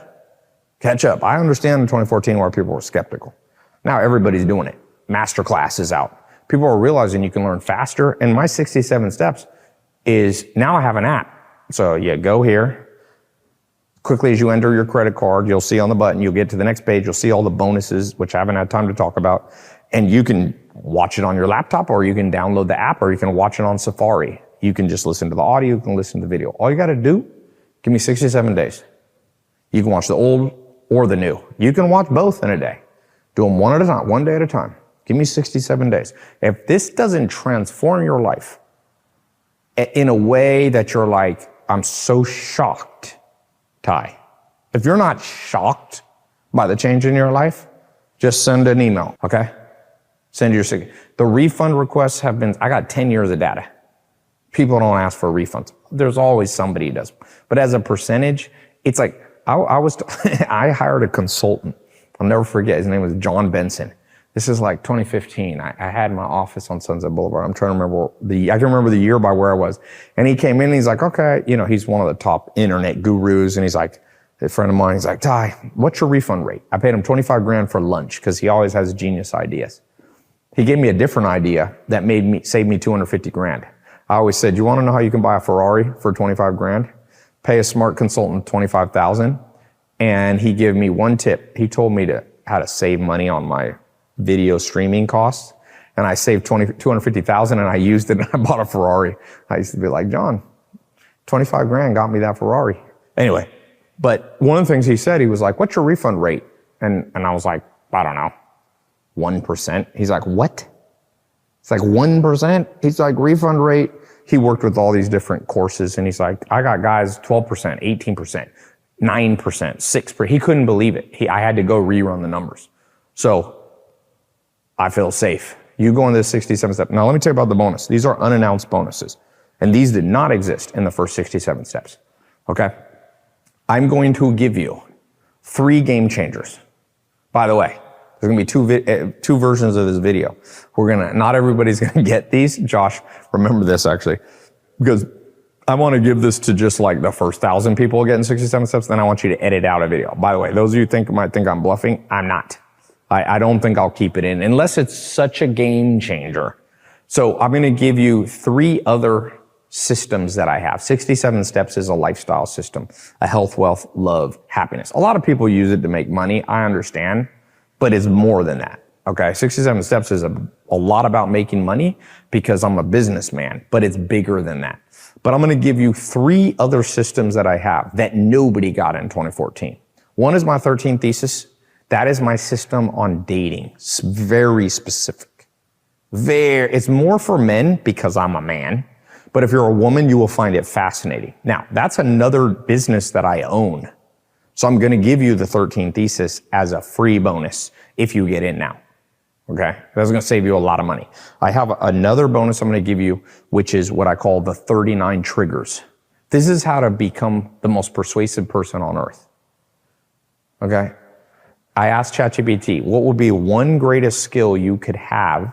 I understand in 2014 why people were skeptical. Now everybody's doing it. masterclass is out. People are realizing you can learn faster. And my 67 steps is now I have an app. So you go here. Quickly as you enter your credit card, you'll see on the button, you'll get to the next page, you'll see all the bonuses, which I haven't had time to talk about. And you can watch it on your laptop, or you can download the app, or you can watch it on Safari. You can just listen to the audio, you can listen to the video. All you got to do, give me 67 days. You can watch the old or the new. You can watch both in a day. Do them one at a time, one day at a time. Give me 67 days. If this doesn't transform your life in a way that you're like, I'm so shocked, Tai. If you're not shocked by the change in your life, just send an email, okay? Send your signature. The refund requests have been, I got 10 years of data. People don't ask for refunds. There's always somebody who does. But as a percentage, it's like, I hired a consultant. I'll never forget. His name was John Benson. This is like 2015. I had my office on Sunset Boulevard. I'm trying to remember I can remember the year by where I was. And he came in and he's like, okay, he's one of the top internet gurus. And he's like, a friend of mine, he's like, Tai, what's your refund rate? I paid him 25 grand for lunch because he always has genius ideas. He gave me a different idea that saved me 250 grand. I always said, you want to know how you can buy a Ferrari for 25 grand? Pay a smart consultant 25,000. And he gave me one tip. He told me how to save money on my video streaming costs. And I saved 250,000 and I used it and I bought a Ferrari. I used to be like, John, 25 grand got me that Ferrari. Anyway, but one of the things he said, he was like, what's your refund rate? And I was like, I don't know, 1%. He's like, what? It's like 1%. He's like, refund rate. He worked with all these different courses and he's like, I got guys 12%, 18%, 9%, 6%. He couldn't believe it. I had to go rerun the numbers. So I feel safe. You go into the 67 steps. Now let me tell you about the bonus. These are unannounced bonuses. And these did not exist in the first 67 steps. Okay? I'm going to give you 3 game changers. By the way, there's going to be two versions of this video. Not everybody's going to get these. Josh, remember this actually, because I want to give this to just like the first 1,000 people getting 67 steps. Then I want you to edit out a video. By the way, those of you might think I'm bluffing. I'm not. I don't think I'll keep it in unless it's such a game changer. So I'm going to give you 3 other systems that I have. 67 steps is a lifestyle system, a health, wealth, love, happiness. A lot of people use it to make money. I understand, but it's more than that. Okay. 67 steps is a lot about making money because I'm a businessman, but it's bigger than that. But I'm going to give you 3 other systems that I have that nobody got in 2014. One is my 13 thesis. That is my system on dating. It's very specific. It's more for men because I'm a man. But if you're a woman, you will find it fascinating. Now, that's another business that I own. So I'm going to give you the 13 thesis as a free bonus if you get in now. Okay? That's going to save you a lot of money. I have another bonus I'm going to give you, which is what I call the 39 triggers. This is how to become the most persuasive person on earth. Okay? I asked ChatGPT, what would be one greatest skill you could have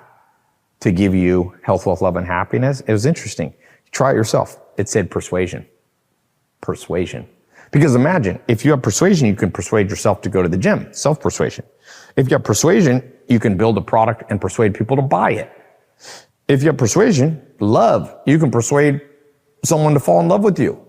to give you health, wealth, love, and happiness? It was interesting. Try it yourself. It said persuasion. Persuasion. Because imagine, if you have persuasion, you can persuade yourself to go to the gym. Self-persuasion. If you have persuasion, you can build a product and persuade people to buy it. If you have persuasion, love, you can persuade someone to fall in love with you.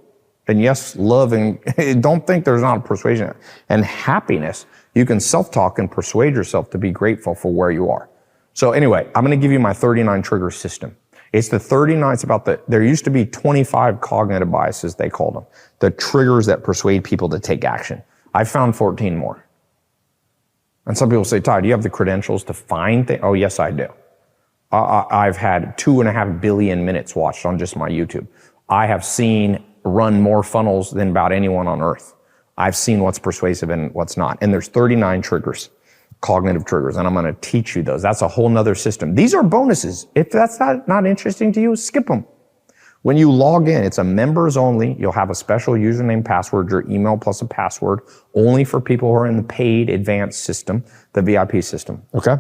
And yes, love, and don't think there's not a persuasion. And happiness, you can self-talk and persuade yourself to be grateful for where you are. So anyway, I'm going to give you my 39 trigger system. It's the 39, it's about there used to be 25 cognitive biases, they called them. The triggers that persuade people to take action. I found 14 more. And some people say, Tai, do you have the credentials to find things? Oh, yes, I do. I've had 2.5 billion minutes watched on just my YouTube. I have run more funnels than about anyone on earth. I've seen what's persuasive and what's not. And there's 39 triggers, cognitive triggers, and I'm going to teach you those. That's a whole nother system. These are bonuses. If that's not interesting to you, skip them. When you log in, it's a members only. You'll have a special username, password, your email plus a password, only for people who are in the paid advanced system, the VIP system. Okay?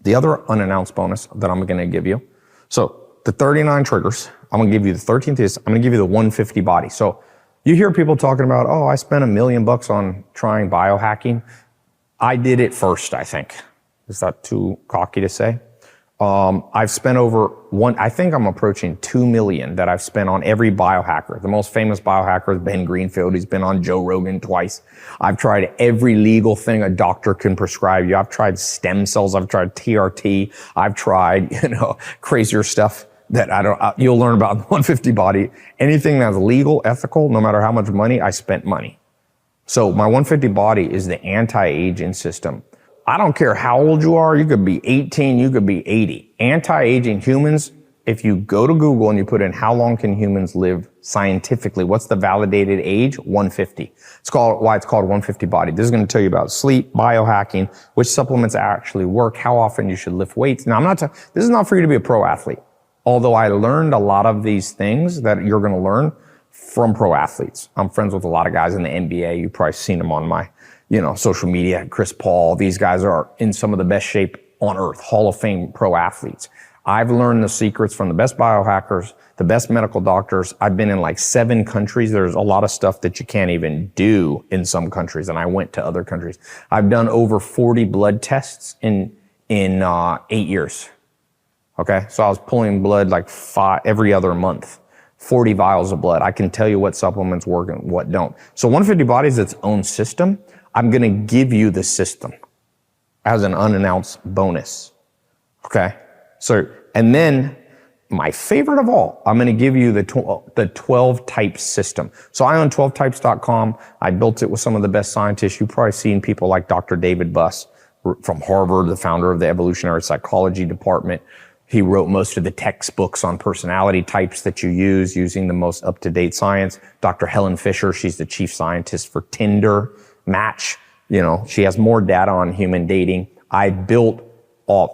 The other unannounced bonus that I'm going to give you. So the 39 triggers, I'm going to give you the 13th is, I'm going to give you the 150 body. So you hear people talking about, oh, I spent $1 million on trying biohacking. I did it first, I think. Is that too cocky to say? I've spent I think I'm approaching 2 million that I've spent on every biohacker. The most famous biohacker is Ben Greenfield. He's been on Joe Rogan twice. I've tried every legal thing a doctor can prescribe you. I've tried stem cells. I've tried TRT. I've tried, crazier stuff that you'll learn about in the 150 body. Anything that's legal, ethical, no matter how much money, I spent money. So my 150 body is the anti-aging system. I don't care how old you are. You could be 18, you could be 80. Anti-aging humans, if you go to Google and you put in how long can humans live scientifically, what's the validated age? 150. Why it's called 150 body. This is going to tell you about sleep, biohacking, which supplements actually work, how often you should lift weights. Now, this is not for you to be a pro athlete. Although I learned a lot of these things that you're going to learn from pro athletes. I'm friends with a lot of guys in the NBA. You've probably seen them on my social media. Chris Paul, these guys are in some of the best shape on earth, Hall of Fame pro athletes. I've learned the secrets from the best biohackers, the best medical doctors. I've been in like 7 countries. There's a lot of stuff that you can't even do in some countries, and I went to other countries. I've done over 40 blood tests in 8 years. Okay, so I was pulling blood like every other month. 40 vials of blood. I can tell you what supplements work and what don't. So 150 body is its own system. I'm going to give you the system as an unannounced bonus. Okay. So, and then my favorite of all, I'm going to give you the 12 types system. So I own 12types.com. I built it with some of the best scientists. You've probably seen people like Dr. David Buss from Harvard, the founder of the evolutionary psychology department. He wrote most of the textbooks on personality types that you use using the most up-to-date science. Dr. Helen Fisher, she's the chief scientist for Tinder, Match. She has more data on human dating. I built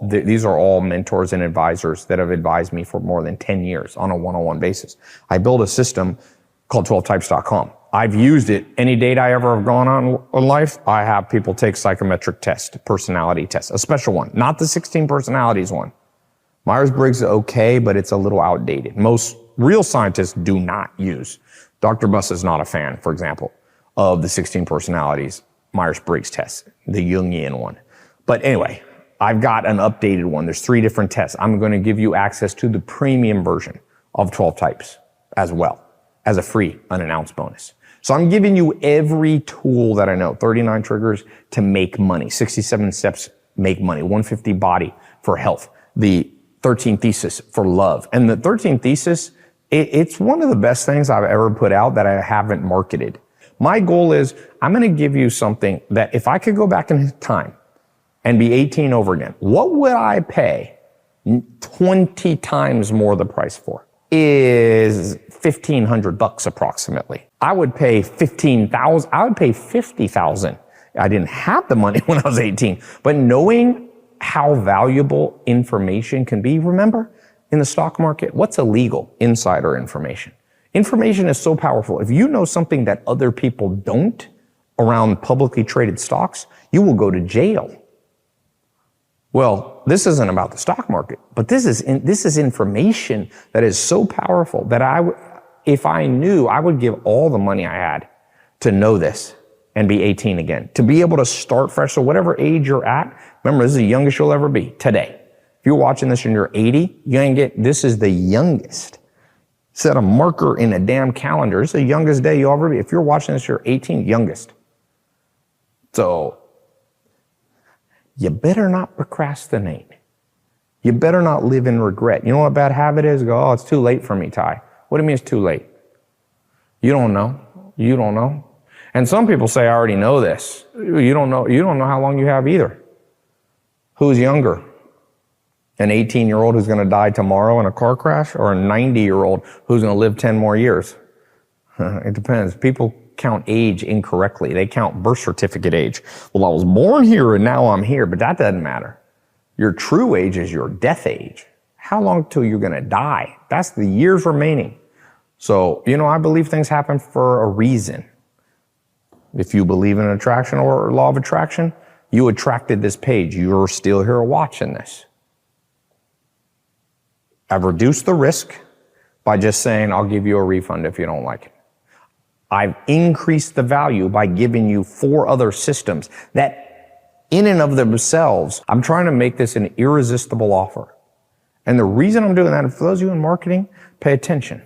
these are all mentors and advisors that have advised me for more than 10 years on a one-on-one basis. I built a system called 12types.com. I've used it. Any date I ever have gone on in life, I have people take psychometric test, personality test, a special one, not the 16 personalities one. Myers-Briggs is okay, but it's a little outdated. Most real scientists do not use. Dr. Buss is not a fan, for example, of the 16 personalities Myers-Briggs test, the Jungian one. But anyway, I've got an updated one. There's 3 different tests. I'm going to give you access to the premium version of 12 types as well as a free unannounced bonus. So I'm giving you every tool that I know, 39 triggers to make money, 67 steps make money, 150 body for health, the 13 thesis for love. And the 13 thesis, it's one of the best things I've ever put out that I haven't marketed. My goal is I'm going to give you something that if I could go back in time and be 18 over again, what would I pay 20 times more the price for? Is $1,500 approximately. I would pay $15,000. I would pay $50,000. I didn't have the money when I was 18, but knowing how valuable information can be, remember in the stock market, what's illegal? Insider information. Information is so powerful. If you know something that other people don't around publicly traded stocks, you will go to jail. Well, this isn't about the stock market, but this is information that is so powerful that if I knew, I would give all the money I had to know this and be 18 again, to be able to start fresh. So whatever age you're at, remember, this is the youngest you'll ever be today. If you're watching this and you're 80, this is the youngest. Set a marker in a damn calendar. It's the youngest day you'll ever be. If you're watching this, you're 18, youngest. So you better not procrastinate. You better not live in regret. You know what a bad habit is? Go, oh, it's too late for me, Ty. What do you mean it's too late? You don't know. You don't know. And some people say, I already know this. You don't know. You don't know how long you have either. Who's younger? An 18-year-old who's going to die tomorrow in a car crash, or a 90-year-old who's going to live 10 more years? It depends. People count age incorrectly. They count birth certificate age. Well, I was born here and now I'm here, but that doesn't matter. Your true age is your death age. How long till you're going to die? That's the years remaining. So, I believe things happen for a reason. If you believe in attraction or law of attraction, you attracted this page. You're still here watching this. I've reduced the risk by just saying, I'll give you a refund if you don't like it. I've increased the value by giving you 4 other systems that in and of themselves, I'm trying to make this an irresistible offer. And the reason I'm doing that, and for those of you in marketing, pay attention.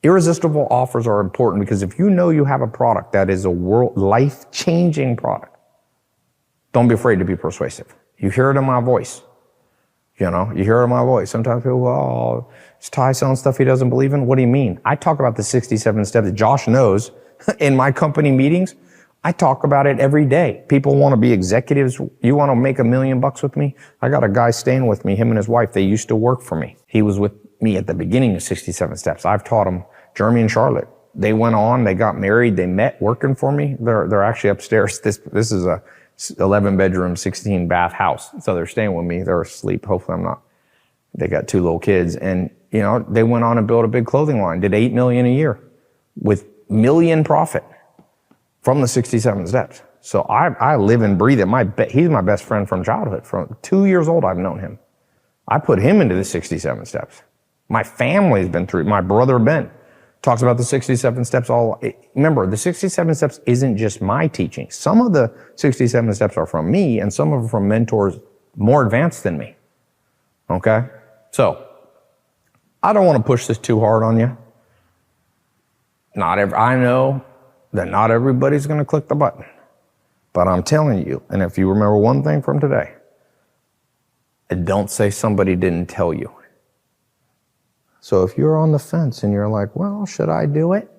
Irresistible offers are important because if you know you have a product that is a life-changing product, don't be afraid to be persuasive. You hear it in my voice. You hear it in my voice. Sometimes people go, oh, is Tai selling stuff he doesn't believe in? What do you mean? I talk about the 67 steps that Josh knows in my company meetings. I talk about it every day. People want to be executives. You want to make $1 million with me? I got a guy staying with me, him and his wife. They used to work for me. He was with me at the beginning of 67 steps. I've taught him, Jeremy and Charlotte. They went on, they got married, they met working for me. They're actually upstairs. This is a 11 bedroom, 16 bath house. So they're staying with me. They're asleep. Hopefully I'm not. They got 2 little kids and, they went on and built a big clothing line, did $8 million a year with million profit from the 67 steps. So I live and breathe it. He's my best friend from childhood. From 2 years old, I've known him. I put him into the 67 steps. My family's been through. My brother Ben talks about the 67 steps remember, the 67 steps isn't just my teaching. Some of the 67 steps are from me and some of them from mentors more advanced than me. Okay? So, I don't want to push this too hard on you. I know that not everybody's going to click the button. But I'm telling you, and if you remember one thing from today, don't say somebody didn't tell you. So if you're on the fence and you're like, well, should I do it?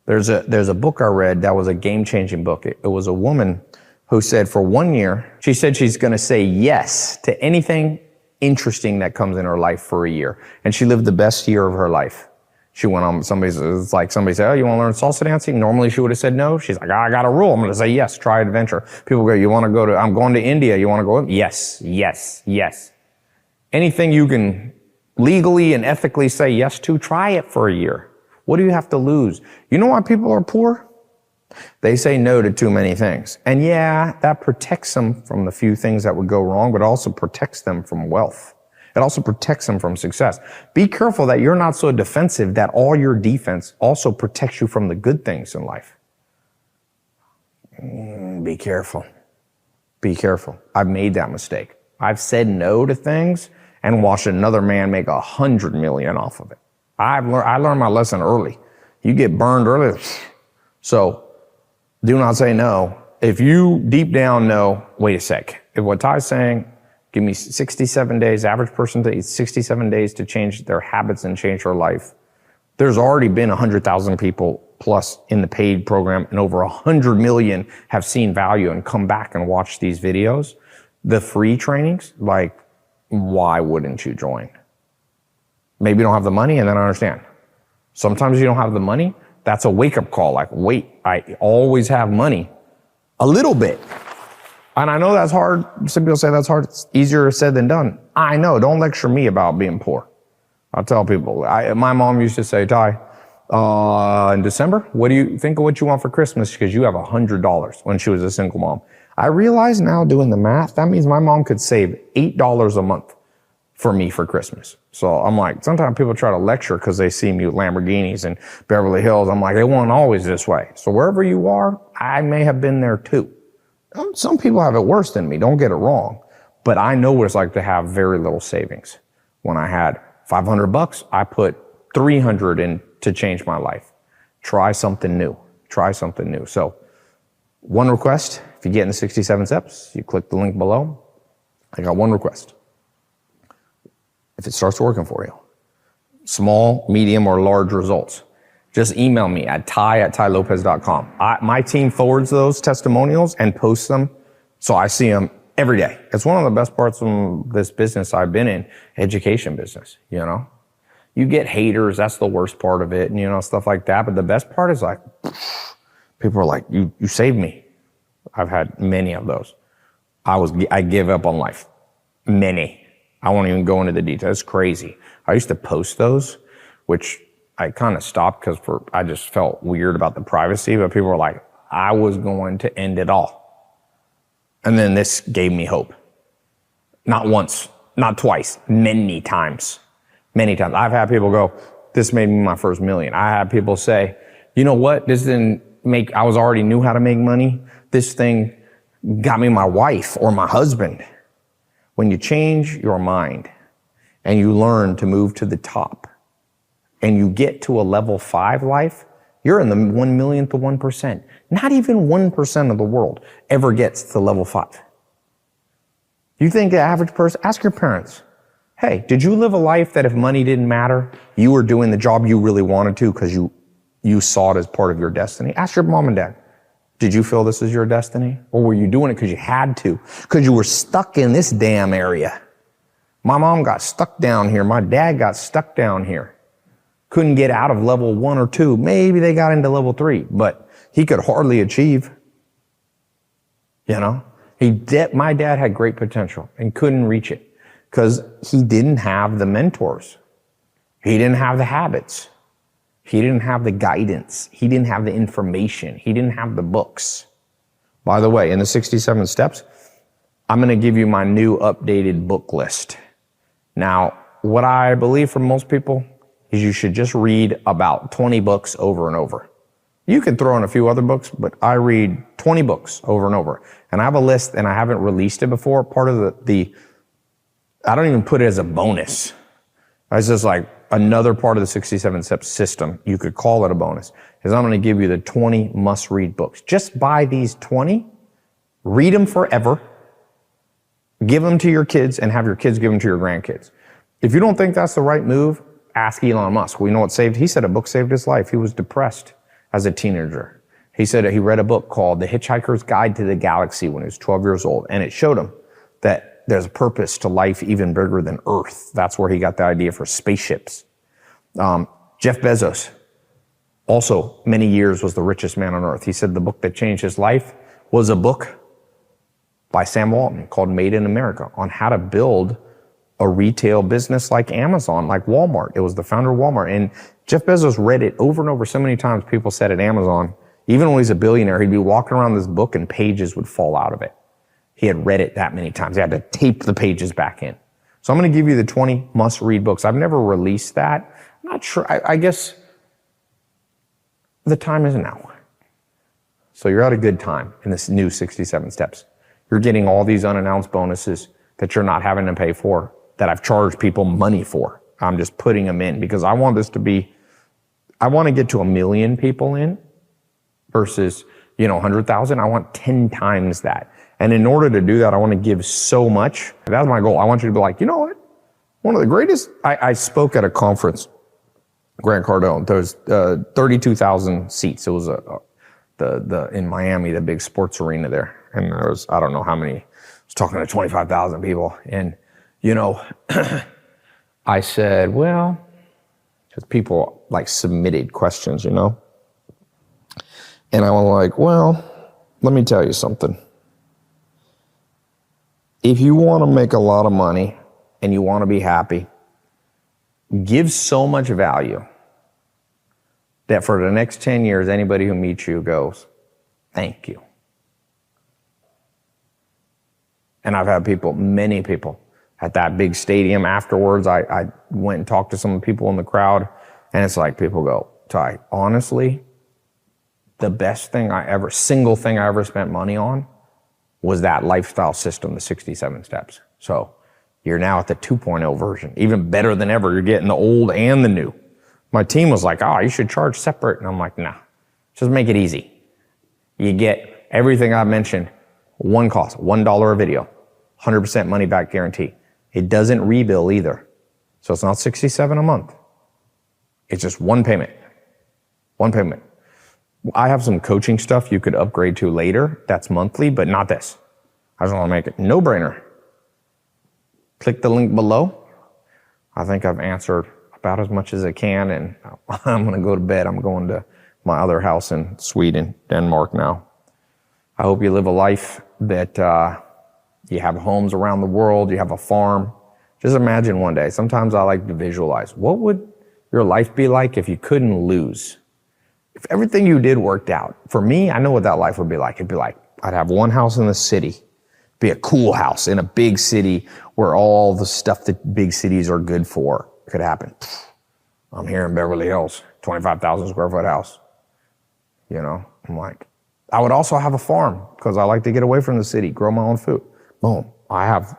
There's a book I read that was a game-changing book. It was a woman who said for 1 year, she said she's going to say yes to anything interesting that comes in her life for a year. And she lived the best year of her life. She went on, somebody said, oh, you want to learn salsa dancing? Normally she would have said no. She's like, I got a rule. I'm going to say yes, try adventure. People go, I'm going to India. You want to go? Yes, yes, yes. Anything you can legally and ethically say yes to, try it for a year. What do you have to lose? You know why people are poor? They say no to too many things. And yeah, that protects them from the few things that would go wrong, but also protects them from wealth. It also protects them from success. Be careful that you're not so defensive that all your defense also protects you from the good things in life. Be careful. Be careful. I've made that mistake. I've said no to things and watched another man make $100 million off of it. I learned my lesson early. You get burned early. So do not say no. If you deep down know, wait a sec, if what Ty's saying, give me 67 days, average person takes 67 days to change their habits and change their life. There's already been 100,000 people plus in the paid program and over 100 million have seen value and come back and watch these videos. The free trainings, why wouldn't you join? Maybe you don't have the money, and then I understand. Sometimes you don't have the money. That's a wake-up call. Wait, I always have money. A little bit. And I know that's hard. Some people say that's hard. It's easier said than done. I know. Don't lecture me about being poor. I'll tell people. My mom used to say, Tai, in December, what do you think of what you want for Christmas? Because you have $100 when she was a single mom. I realize now doing the math, that means my mom could save $8 a month for me for Christmas. So I'm like, sometimes people try to lecture because they see me with Lamborghinis and Beverly Hills. I'm like, it wasn't always this way. So wherever you are, I may have been there too. Some people have it worse than me, don't get it wrong. But I know what it's like to have very little savings. When I had $500, I put $300 in to change my life. Try something new. Try something new. So one request, if you get in the 67 steps, you click the link below. I got one request. If it starts working for you, small, medium, or large results, just email me at tai@tailopez.com. My team forwards those testimonials and posts them, so I see them every day. It's one of the best parts of this business I've been in, education business, You get haters, that's the worst part of it, and stuff like that. But the best part is people are like, you saved me. I've had many of those. I give up on life. Many. I won't even go into the details. It's crazy. I used to post those, which I kind of stopped because I just felt weird about the privacy, but people were like, I was going to end it all. And then this gave me hope. Not once, not twice, many times. Many times. I've had people go, this made me my first million. I had people say, you know what? This didn't I already knew how to make money. This thing got me my wife or my husband. When you change your mind and you learn to move to the top and you get to a level 5 life, you're in the 1 millionth of 1%. Not even 1% of the world ever gets to level 5. You think the average person, ask your parents, hey, did you live a life that if money didn't matter, you were doing the job you really wanted to because you saw it as part of your destiny? Ask your mom and dad. Did you feel this is your destiny? Or were you doing it because you had to? Because you were stuck in this damn area. My mom got stuck down here. My dad got stuck down here. Couldn't get out of level 1 or 2. Maybe they got into level 3, but he could hardly achieve. You know? My dad had great potential and couldn't reach it because he didn't have the mentors. He didn't have the habits. He didn't have the guidance. He didn't have the information. He didn't have the books. By the way, in the 67 steps, I'm going to give you my new updated book list. Now, what I believe for most people is you should just read about 20 books over and over. You can throw in a few other books, but I read 20 books over and over. And I have a list, and I haven't released it before. Part of I don't even put it as a bonus. It's just like another part of the 67 steps system. You could call it a bonus. Is I'm going to give you the 20 must-read books. Just buy these 20, read them forever, give them to your kids, and have your kids give them to your grandkids. If you don't think that's the right move, ask Elon Musk. We know what saved. He said a book saved his life. He was depressed as a teenager. He said he read a book called The Hitchhiker's Guide to the Galaxy when he was 12 years old, and it showed him that there's a purpose to life even bigger than Earth. That's where he got the idea for spaceships. Jeff Bezos, also many years was the richest man on Earth. He said the book that changed his life was a book by Sam Walton called Made in America on how to build a retail business like Amazon, like Walmart. It was the founder of Walmart. And Jeff Bezos read it over and over so many times. People said at Amazon, even when he's a billionaire, he'd be walking around this book and pages would fall out of it. He had read it that many times. He had to tape the pages back in. So I'm going to give you the 20 must-read books. I've never released that. I'm not sure. I guess the time is now. So you're at a good time in this new 67 steps. You're getting all these unannounced bonuses that you're not having to pay for, that I've charged people money for. I'm just putting them in because I want this to be, I want to get to 1 million people in versus, 100,000. I want 10 times that. And in order to do that, I want to give so much. That's my goal. I want you to be like, you know what? One of the greatest, I spoke at a conference, Grant Cardone. There was 32,000 seats. It was in Miami, the big sports arena there. And there was, I don't know how many, I was talking to 25,000 people. And, I said, well, because people submitted questions, And I was like, well, let me tell you something. If you want to make a lot of money and you want to be happy, give so much value that for the next 10 years, anybody who meets you goes, thank you. And I've had many people at that big stadium afterwards. I went and talked to some people in the crowd, and it's like people go, Tai, honestly, the best thing single thing I ever spent money on was that lifestyle system, the 67 steps. So you're now at the 2.0 version, even better than ever. You're getting the old and the new. My team was like, you should charge separate. And I'm like, nah, just make it easy. You get everything I mentioned, one cost, $1 a video, 100% money back guarantee. It doesn't rebill either. So it's not 67 a month. It's just one payment. One payment. I have some coaching stuff you could upgrade to later. That's monthly, but not this. I just want to make it no-brainer. Click the link below. I think I've answered about as much as I can, and I'm going to go to bed. I'm going to my other house in Sweden, Denmark now. I hope you live a life that you have homes around the world, you have a farm. Just imagine one day. Sometimes I like to visualize. What would your life be like if you couldn't lose? If everything you did worked out. For me, I know what that life would be like. It'd be like, I'd have one house in the city, be a cool house in a big city where all the stuff that big cities are good for could happen. I'm here in Beverly Hills, 25,000 square foot house. I'm like, I would also have a farm because I like to get away from the city, grow my own food. Boom, I have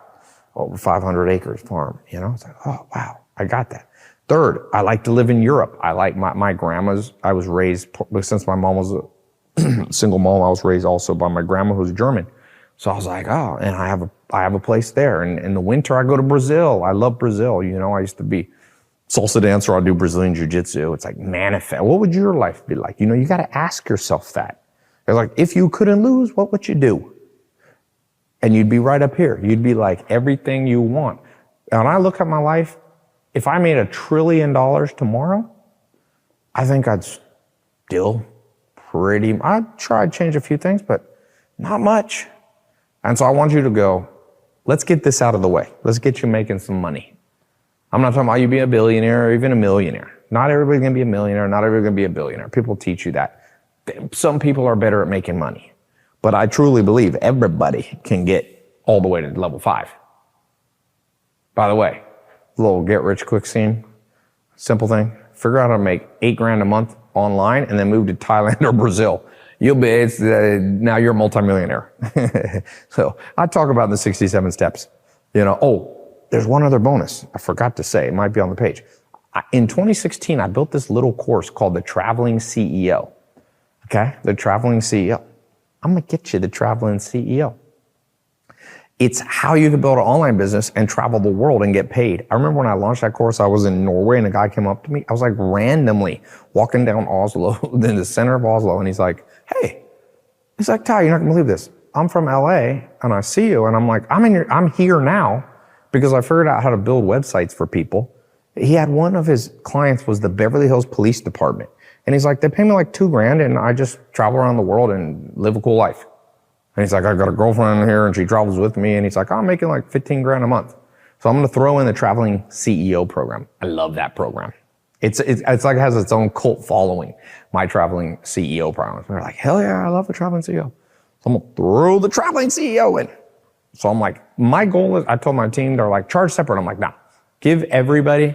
over 500 acres farm, you know? It's like, oh, wow, I got that. Third, I like to live in Europe. I like my grandma's, I was raised, since my mom was a single mom, I was raised also by my grandma who's German. So I was like, oh, and I have a place there. And in the winter, I go to Brazil. I love Brazil. You know, I used to be salsa dancer. I do Brazilian jiu-jitsu. It's like, manifest. What would your life be like? You know, you got to ask yourself that. It's like, if you couldn't lose, what would you do? And you'd be right up here. You'd be like everything you want. And when I look at my life, if I made $1 trillion tomorrow, I think I'd still I'd try to change a few things, but not much. And so I want you to go, let's get this out of the way. Let's get you making some money. I'm not talking about you being a billionaire or even a millionaire. Not everybody's going to be a millionaire. Not everybody's going to be a billionaire. People teach you that. Some people are better at making money. But I truly believe everybody can get all the way to level 5. By the way, a little get rich quick scheme. Simple thing. Figure out how to make $8,000 a month online and then move to Thailand or Brazil. You'll be, now you're a multimillionaire. So I talk about the 67 steps. You know, oh, there's one other bonus. I forgot to say, it might be on the page. In 2016, I built this little course called the Traveling CEO. Okay, the Traveling CEO. I'm gonna get you the Traveling CEO. It's how you can build an online business and travel the world and get paid. I remember when I launched that course, I was in Norway and a guy came up to me. I was like randomly walking down Oslo, in the center of Oslo, and he's like, hey, he's like, Tai, you're not gonna believe this. I'm from LA and I see you, and I'm like, I'm here now because I figured out how to build websites for people. He had one of his clients was the Beverly Hills Police Department. And he's like, they pay me like $2,000 and I just travel around the world and live a cool life. And he's like, I got a girlfriend here and she travels with me. And he's like, I'm making like $15,000 a month. So I'm going to throw in the Traveling CEO program. I love that program. It's like it has its own cult following, my Traveling CEO program. They're like, hell yeah, I love the Traveling CEO. So I'm going to throw the Traveling CEO in. So I'm like, my goal is, I told my team, they're like, charge separate. I'm like, nah, give everybody,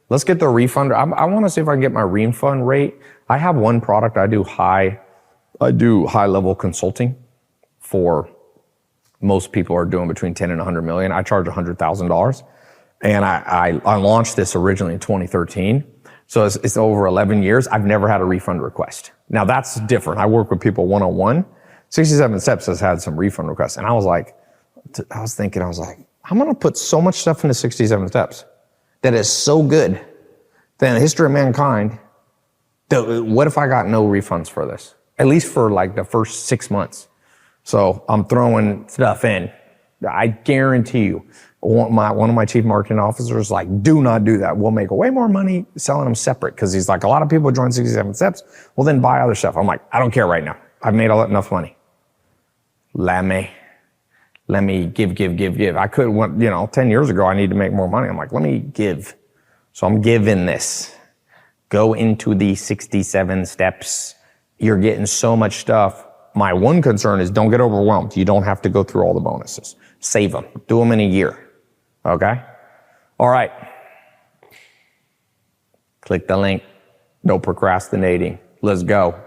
let's get the refund. I want to see if I can get my refund rate. I have one product, I do high level consulting for most people are doing between 10 and 100 million. I charge $100,000. And I launched this originally in 2013. So it's over 11 years. I've never had a refund request. Now that's different. I work with people one-on-one. 67 Steps has had some refund requests. And I was like, I'm going to put so much stuff into 67 Steps that is so good that in the history of mankind, what if I got no refunds for this? At least for like the first 6 months. So I'm throwing stuff in. I guarantee you, one of my chief marketing officers like, do not do that. We'll make way more money selling them separate. Cause he's like, a lot of people join 67 Steps. Well, then buy other stuff. I'm like, I don't care right now. I've made enough money. Let me give. I could, 10 years ago, I need to make more money. I'm like, let me give. So I'm giving this. Go into the 67 steps. You're getting so much stuff. My one concern is don't get overwhelmed. You don't have to go through all the bonuses. Save them. Do them in a year. Okay? All right. Click the link. No procrastinating. Let's go.